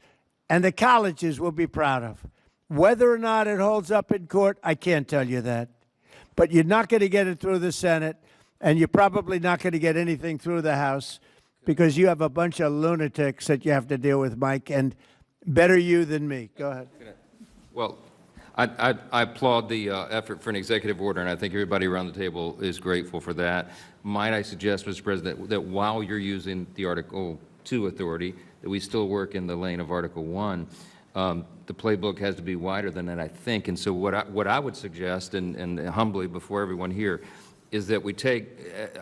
and the colleges will be proud of. Whether or not it holds up in court, I can't tell you that. But you're not going to get it through the Senate, and you're probably not going to get anything through the House because you have a bunch of lunatics that you have to deal with, Mike, and better you than me. Go ahead. Well, I applaud the effort for an executive order, and I think everybody around the table is grateful for that. Might I suggest, Mr. President, that while you're using the Article 2 authority, that we still work in the lane of Article 1. The playbook has to be wider than that, I think. And so what I would suggest, and humbly before everyone here, is that we take,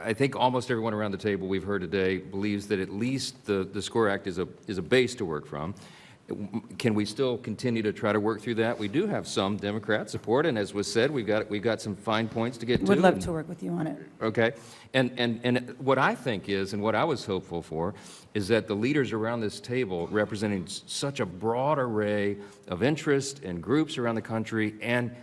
I think almost everyone around the table we've heard today believes that at least the SCORE Act is a base to work from. Can we still continue to try to work through that? We do have some Democrat support, and as was said, we've got some fine points to get to. Would love to work with you on it. Okay. And what I think is, and what I was hopeful for, is that the leaders around this table, representing such a broad array of interests and groups around the country and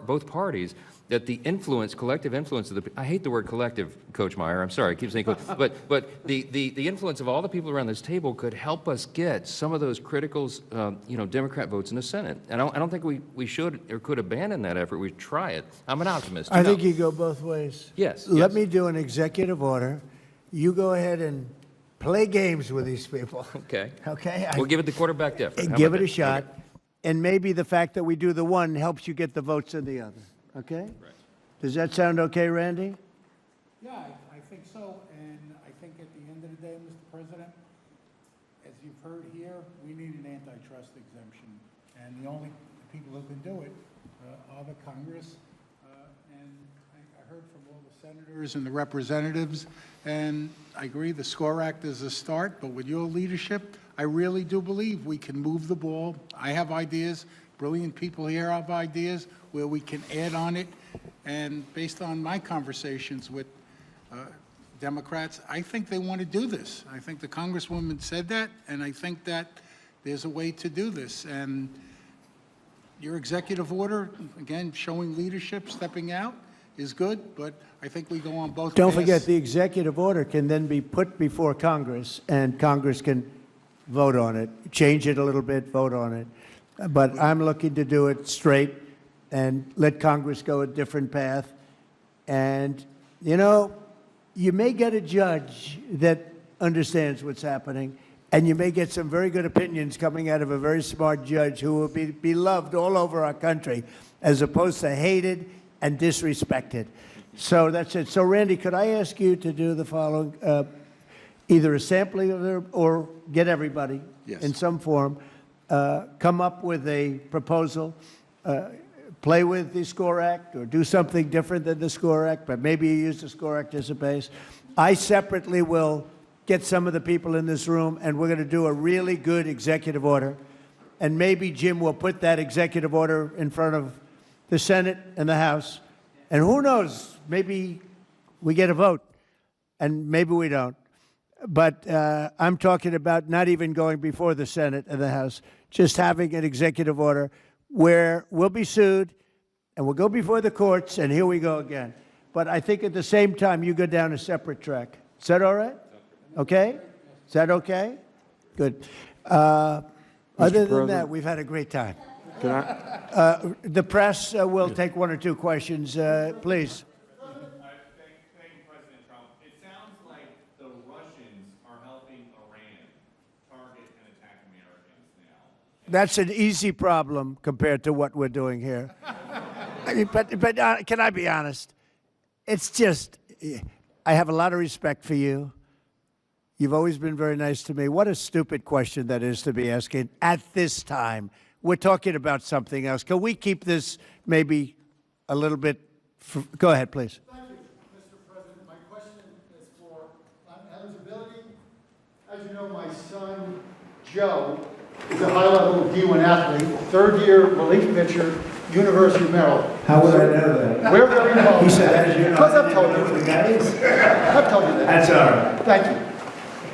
both parties, that the influence, collective influence of the, I hate the word collective, Coach Meyer, I'm sorry, I keep saying collective, but the influence of all the people around this table could help us get some of those critical, Democrat votes in the Senate. And I don't think we should or could abandon that effort. We try it. I'm an optimist. I think you go both ways. Yes. Let me do an executive order. You go ahead and play games with these people. Okay. Okay? We'll give it the quarterback effort. How Give about it a that? shot. Okay. And maybe the fact that we do the one helps you get the votes in the other. Okay? Right. Does that sound okay, Randy? Yeah, I think so, and I think at the end of the day, Mr. President, as you've heard here, we need an antitrust exemption, and the only people who can do it are the Congress, and I heard from all the senators and the representatives, and I agree the SCORE Act is a start, but with your leadership, I really do believe we can move the ball. I have ideas, brilliant people here have ideas where we can add on it. And based on my conversations with Democrats, I think they want to do this. I think the Congresswoman said that, and I think that there's a way to do this. And your executive order, again, showing leadership, stepping out, is good, but I think we go on both Don't paths. forget, the executive order can then be put before Congress, and Congress can vote on it, change it a little bit, vote on it. but I'm looking to do it straight and let Congress go a different path. And, you know, you may get a judge that understands what's happening, and you may get some very good opinions coming out of a very smart judge who will be beloved all over our country, as opposed to hated and disrespected. So that's it. So, Randy, could I ask you to do the following? Either a sampling of it or get everybody in some form, come up with a proposal, play with the SCORE Act or do something different than the SCORE Act, but maybe you use the SCORE Act as a base. I separately will get some of the people in this room, and we're going to do a really good executive order. And maybe Jim will put that executive order in front of the Senate and the House. And who knows, maybe we get a vote, and maybe we don't. But I'm talking about not even going before the Senate and the House, just having an executive order where we'll be sued, and we'll go before the courts, and here we go again. But I think at the same time, you go down a separate track. Is that all right? Okay? Is that okay? Good. Other than that, we've had a great time. Can I? The press will take one or two questions, please. Thank you, President Trump. It sounds like the Russians are helping Iran target and attack Americans now. That's an easy problem compared to what we're doing here. I mean, but can I be honest? It's just, I have a lot of respect for you. You've always been very nice to me. What a stupid question that is to be asking at this time. We're talking about something else. Can we keep this maybe a little bit? Go ahead, please. Thank you, Mr. President. My question is for eligibility. As you know, my son, Joe, is a high-level D1 athlete, third-year relief pitcher, University of Maryland. How would I know that? We're very involved. He said, as you know. Because I've told you. The guy is. I've told you that. That's all right. Thank you.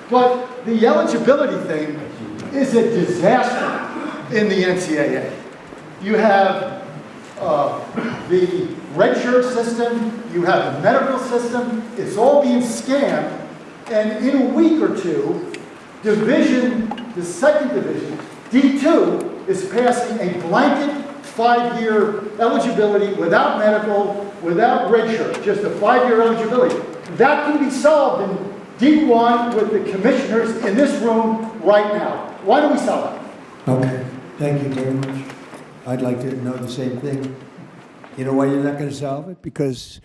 But the eligibility thing is a disaster in the NCAA. You have the red shirt system, you have the medical system, it's all being scammed, and in a week or two, the second division, D2, is passing a blanket 5-year eligibility without medical, without red shirt, just a 5-year eligibility. That can be solved in D1 with the commissioners in this room right now. Why don't we solve it? Okay. Thank you very much. I'd like to know the same thing. You know why you're not going to solve it? Because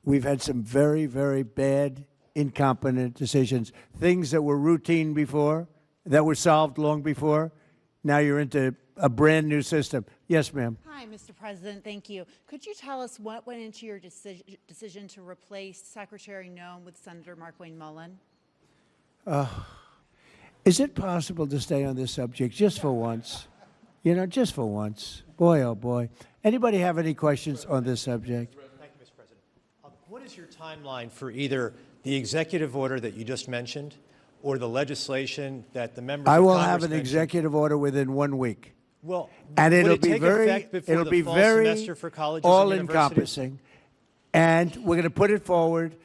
we've had some very, very bad, incompetent decisions. Things that were routine before, that were solved long before. Now you're into a brand new system. Yes, ma'am. Hi, Mr. President. Thank you. Could you tell us what went into your decision to replace Secretary Noem with Senator Markwayne Mullin? Is it possible to stay on this subject just for once? You know, just for once. Boy, oh boy. Anybody have any questions on this subject? Thank you, Mr. President. What is your timeline for either the executive order that you just mentioned or the legislation that the members I of will Congress have an mentioned? executive order within 1 week. Well, and would it'll it be take very, effect before it'll the be fall very semester for colleges and universities? all-encompassing. And we're going to put it forward,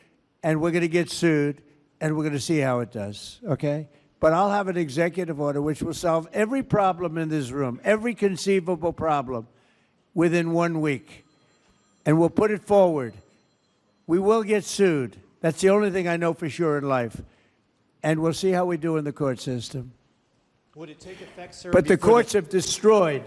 and we're going to get sued, and we're going to see how it does, okay? But I'll have an executive order which will solve every problem in this room, every conceivable problem, within 1 week. And we'll put it forward. We will get sued. That's the only thing I know for sure in life. And we'll see how we do in the court system. Would it take effect, sir? But the before courts have destroyed.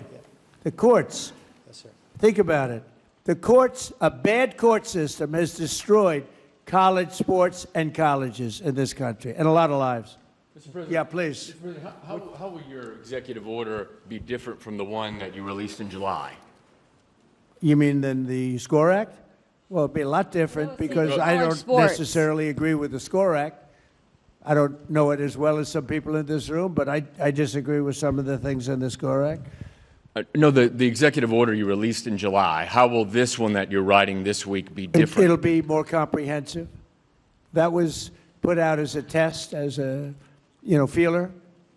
The courts. Yes, sir. Think about it. The courts, a bad court system has destroyed college sports and colleges in this country and a lot of lives. Mr. President, yeah, please. Mr. President, how will your executive order be different from the one that you released in July? You mean than the SCORE Act? Well, it'd be a lot different because I don't necessarily agree with the SCORE Act. I don't know it as well as some people in this room, but I disagree with some of the things in the SCORE Act. No, the executive order you released in July, how will this one that you're writing this week be different? It'll be more comprehensive. That was put out as a test, as a feeler.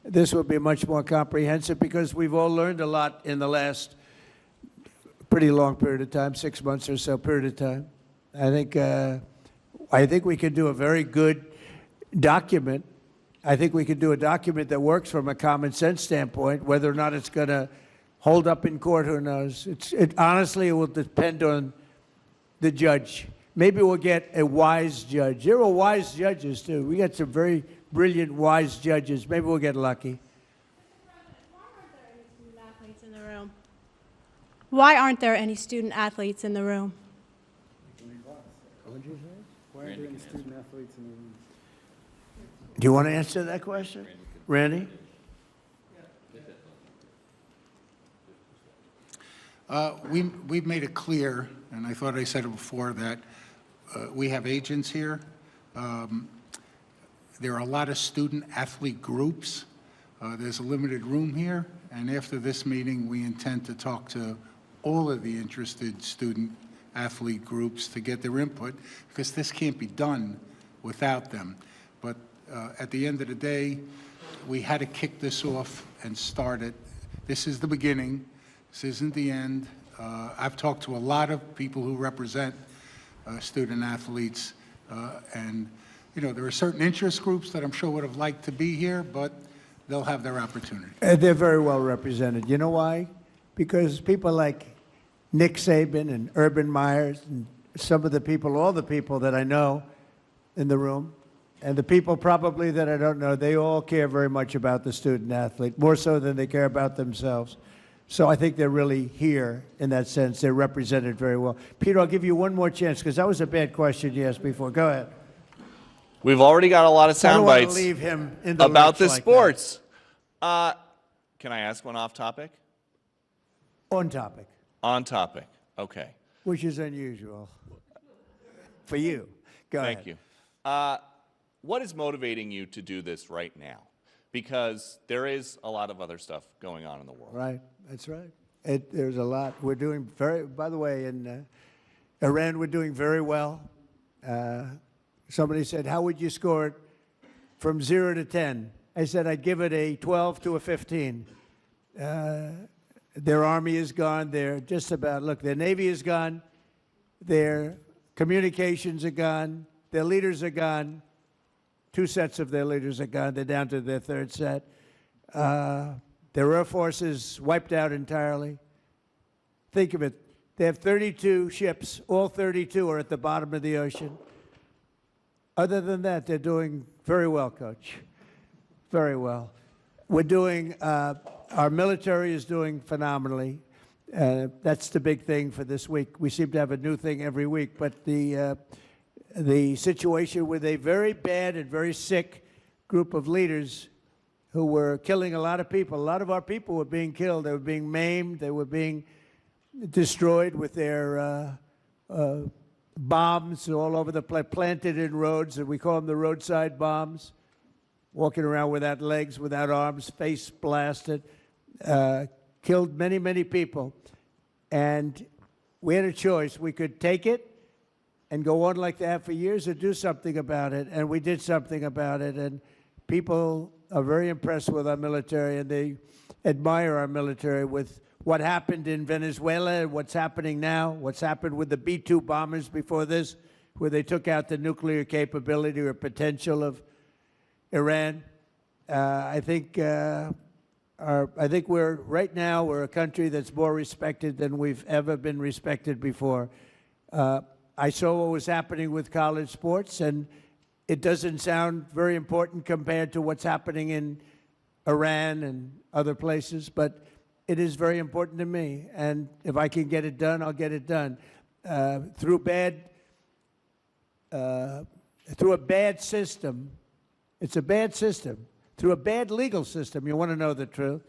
This will be much more comprehensive because we've all learned a lot in the last pretty long period of time, 6 months or so period of time. I think we could do a very good document. I think we could do a document that works from a common sense standpoint. Whether or not it's going to hold up in court, who knows? Honestly, it will depend on the judge. Maybe we'll get a wise judge. There are wise judges, too. We got some very brilliant, wise judges. Maybe we'll get lucky. Why aren't there any student athletes in the room? Why aren't there any student athletes in the room? Do you want to answer that question? Randy? We've made it clear, and I thought I said it before, that we have agents here. There are a lot of student-athlete groups. There's a limited room here, and after this meeting, we intend to talk to all of the interested student-athlete groups to get their input, because this can't be done without them. But at the end of the day, we had to kick this off and start it. This is the beginning. This isn't the end. I've talked to a lot of people who represent student athletes, and there are certain interest groups that I'm sure would have liked to be here, but they'll have their opportunity. They're very well represented. You know why? Because people like Nick Saban and Urban Myers and some of the people, all the people that I know in the room, and the people probably that I don't know, they all care very much about the student athlete, more so than they care about themselves. So I think they're really here in that sense. They're represented very well. Peter, I'll give you one more chance, because that was a bad question you asked before. Go ahead. We've already got a lot of I sound don't want to bites leave him in the about lurch the like sports. Can I ask one off topic? that. On topic, On topic. Okay. which is unusual for you. Go ahead. Thank you. What is motivating you to do this right now? Because there is a lot of other stuff going on in the world. Right, that's right. There's a lot. We're doing by the way, in Iran, we're doing very well. Somebody said, how would you score it from 0 to 10? I said, I'd give it a 12 to a 15. Their army is gone. They're just about, look, their navy is gone. Their communications are gone. Their leaders are gone. 2 sets of their leaders are gone. They're down to their 3rd set. Their air force is wiped out entirely. Think of it. They have 32 ships. All 32 are at the bottom of the ocean. Other than that, they're doing very well, Coach. Very well. We're doing, our military is doing phenomenally. That's the big thing for this week. We seem to have a new thing every week, but the situation with a very bad and very sick group of leaders who were killing a lot of people. A lot of our people were being killed. They were being maimed. They were being destroyed with their bombs all over the place, planted in roads, and we call them the roadside bombs, walking around without legs, without arms, face blasted, killed many, many people. And we had a choice. We could take it and go on like that for years or do something about it, and we did something about it, and people are very impressed with our military, and they admire our military with what happened in Venezuela, what's happening now, what's happened with the B-2 bombers before this, where they took out the nuclear capability or potential of Iran. I think we're right now we're a country that's more respected than we've ever been respected before. I saw what was happening with college sports, and it doesn't sound very important compared to what's happening in Iran and other places, but it is very important to me. And if I can get it done, I'll get it done. Through a bad system, it's a bad system. Through a bad legal system, you want to know the truth,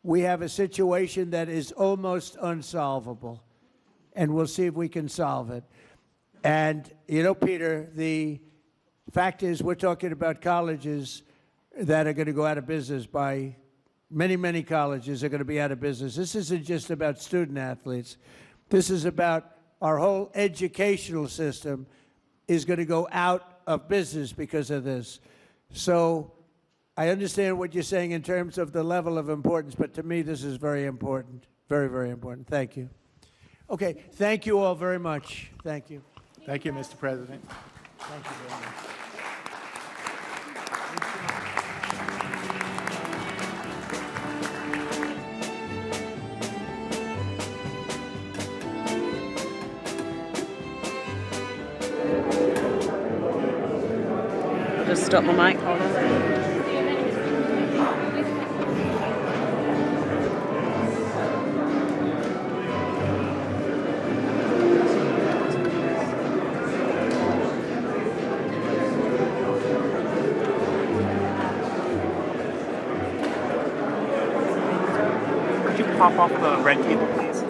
we have a situation that is almost unsolvable. And we'll see if we can solve it. And, Peter, the fact is we're talking about colleges that are going to go out of business by many, many colleges are going to be out of business. This isn't just about student athletes. This is about our whole educational system is going to go out of business because of this. So I understand what you're saying in terms of the level of importance, but to me this is very important, very, very important. Thank you. Okay, thank you all very much. Thank you. Thank you, Mr. President. Thank you very much. up my mic. Hold on. Could you pop off the red table, please?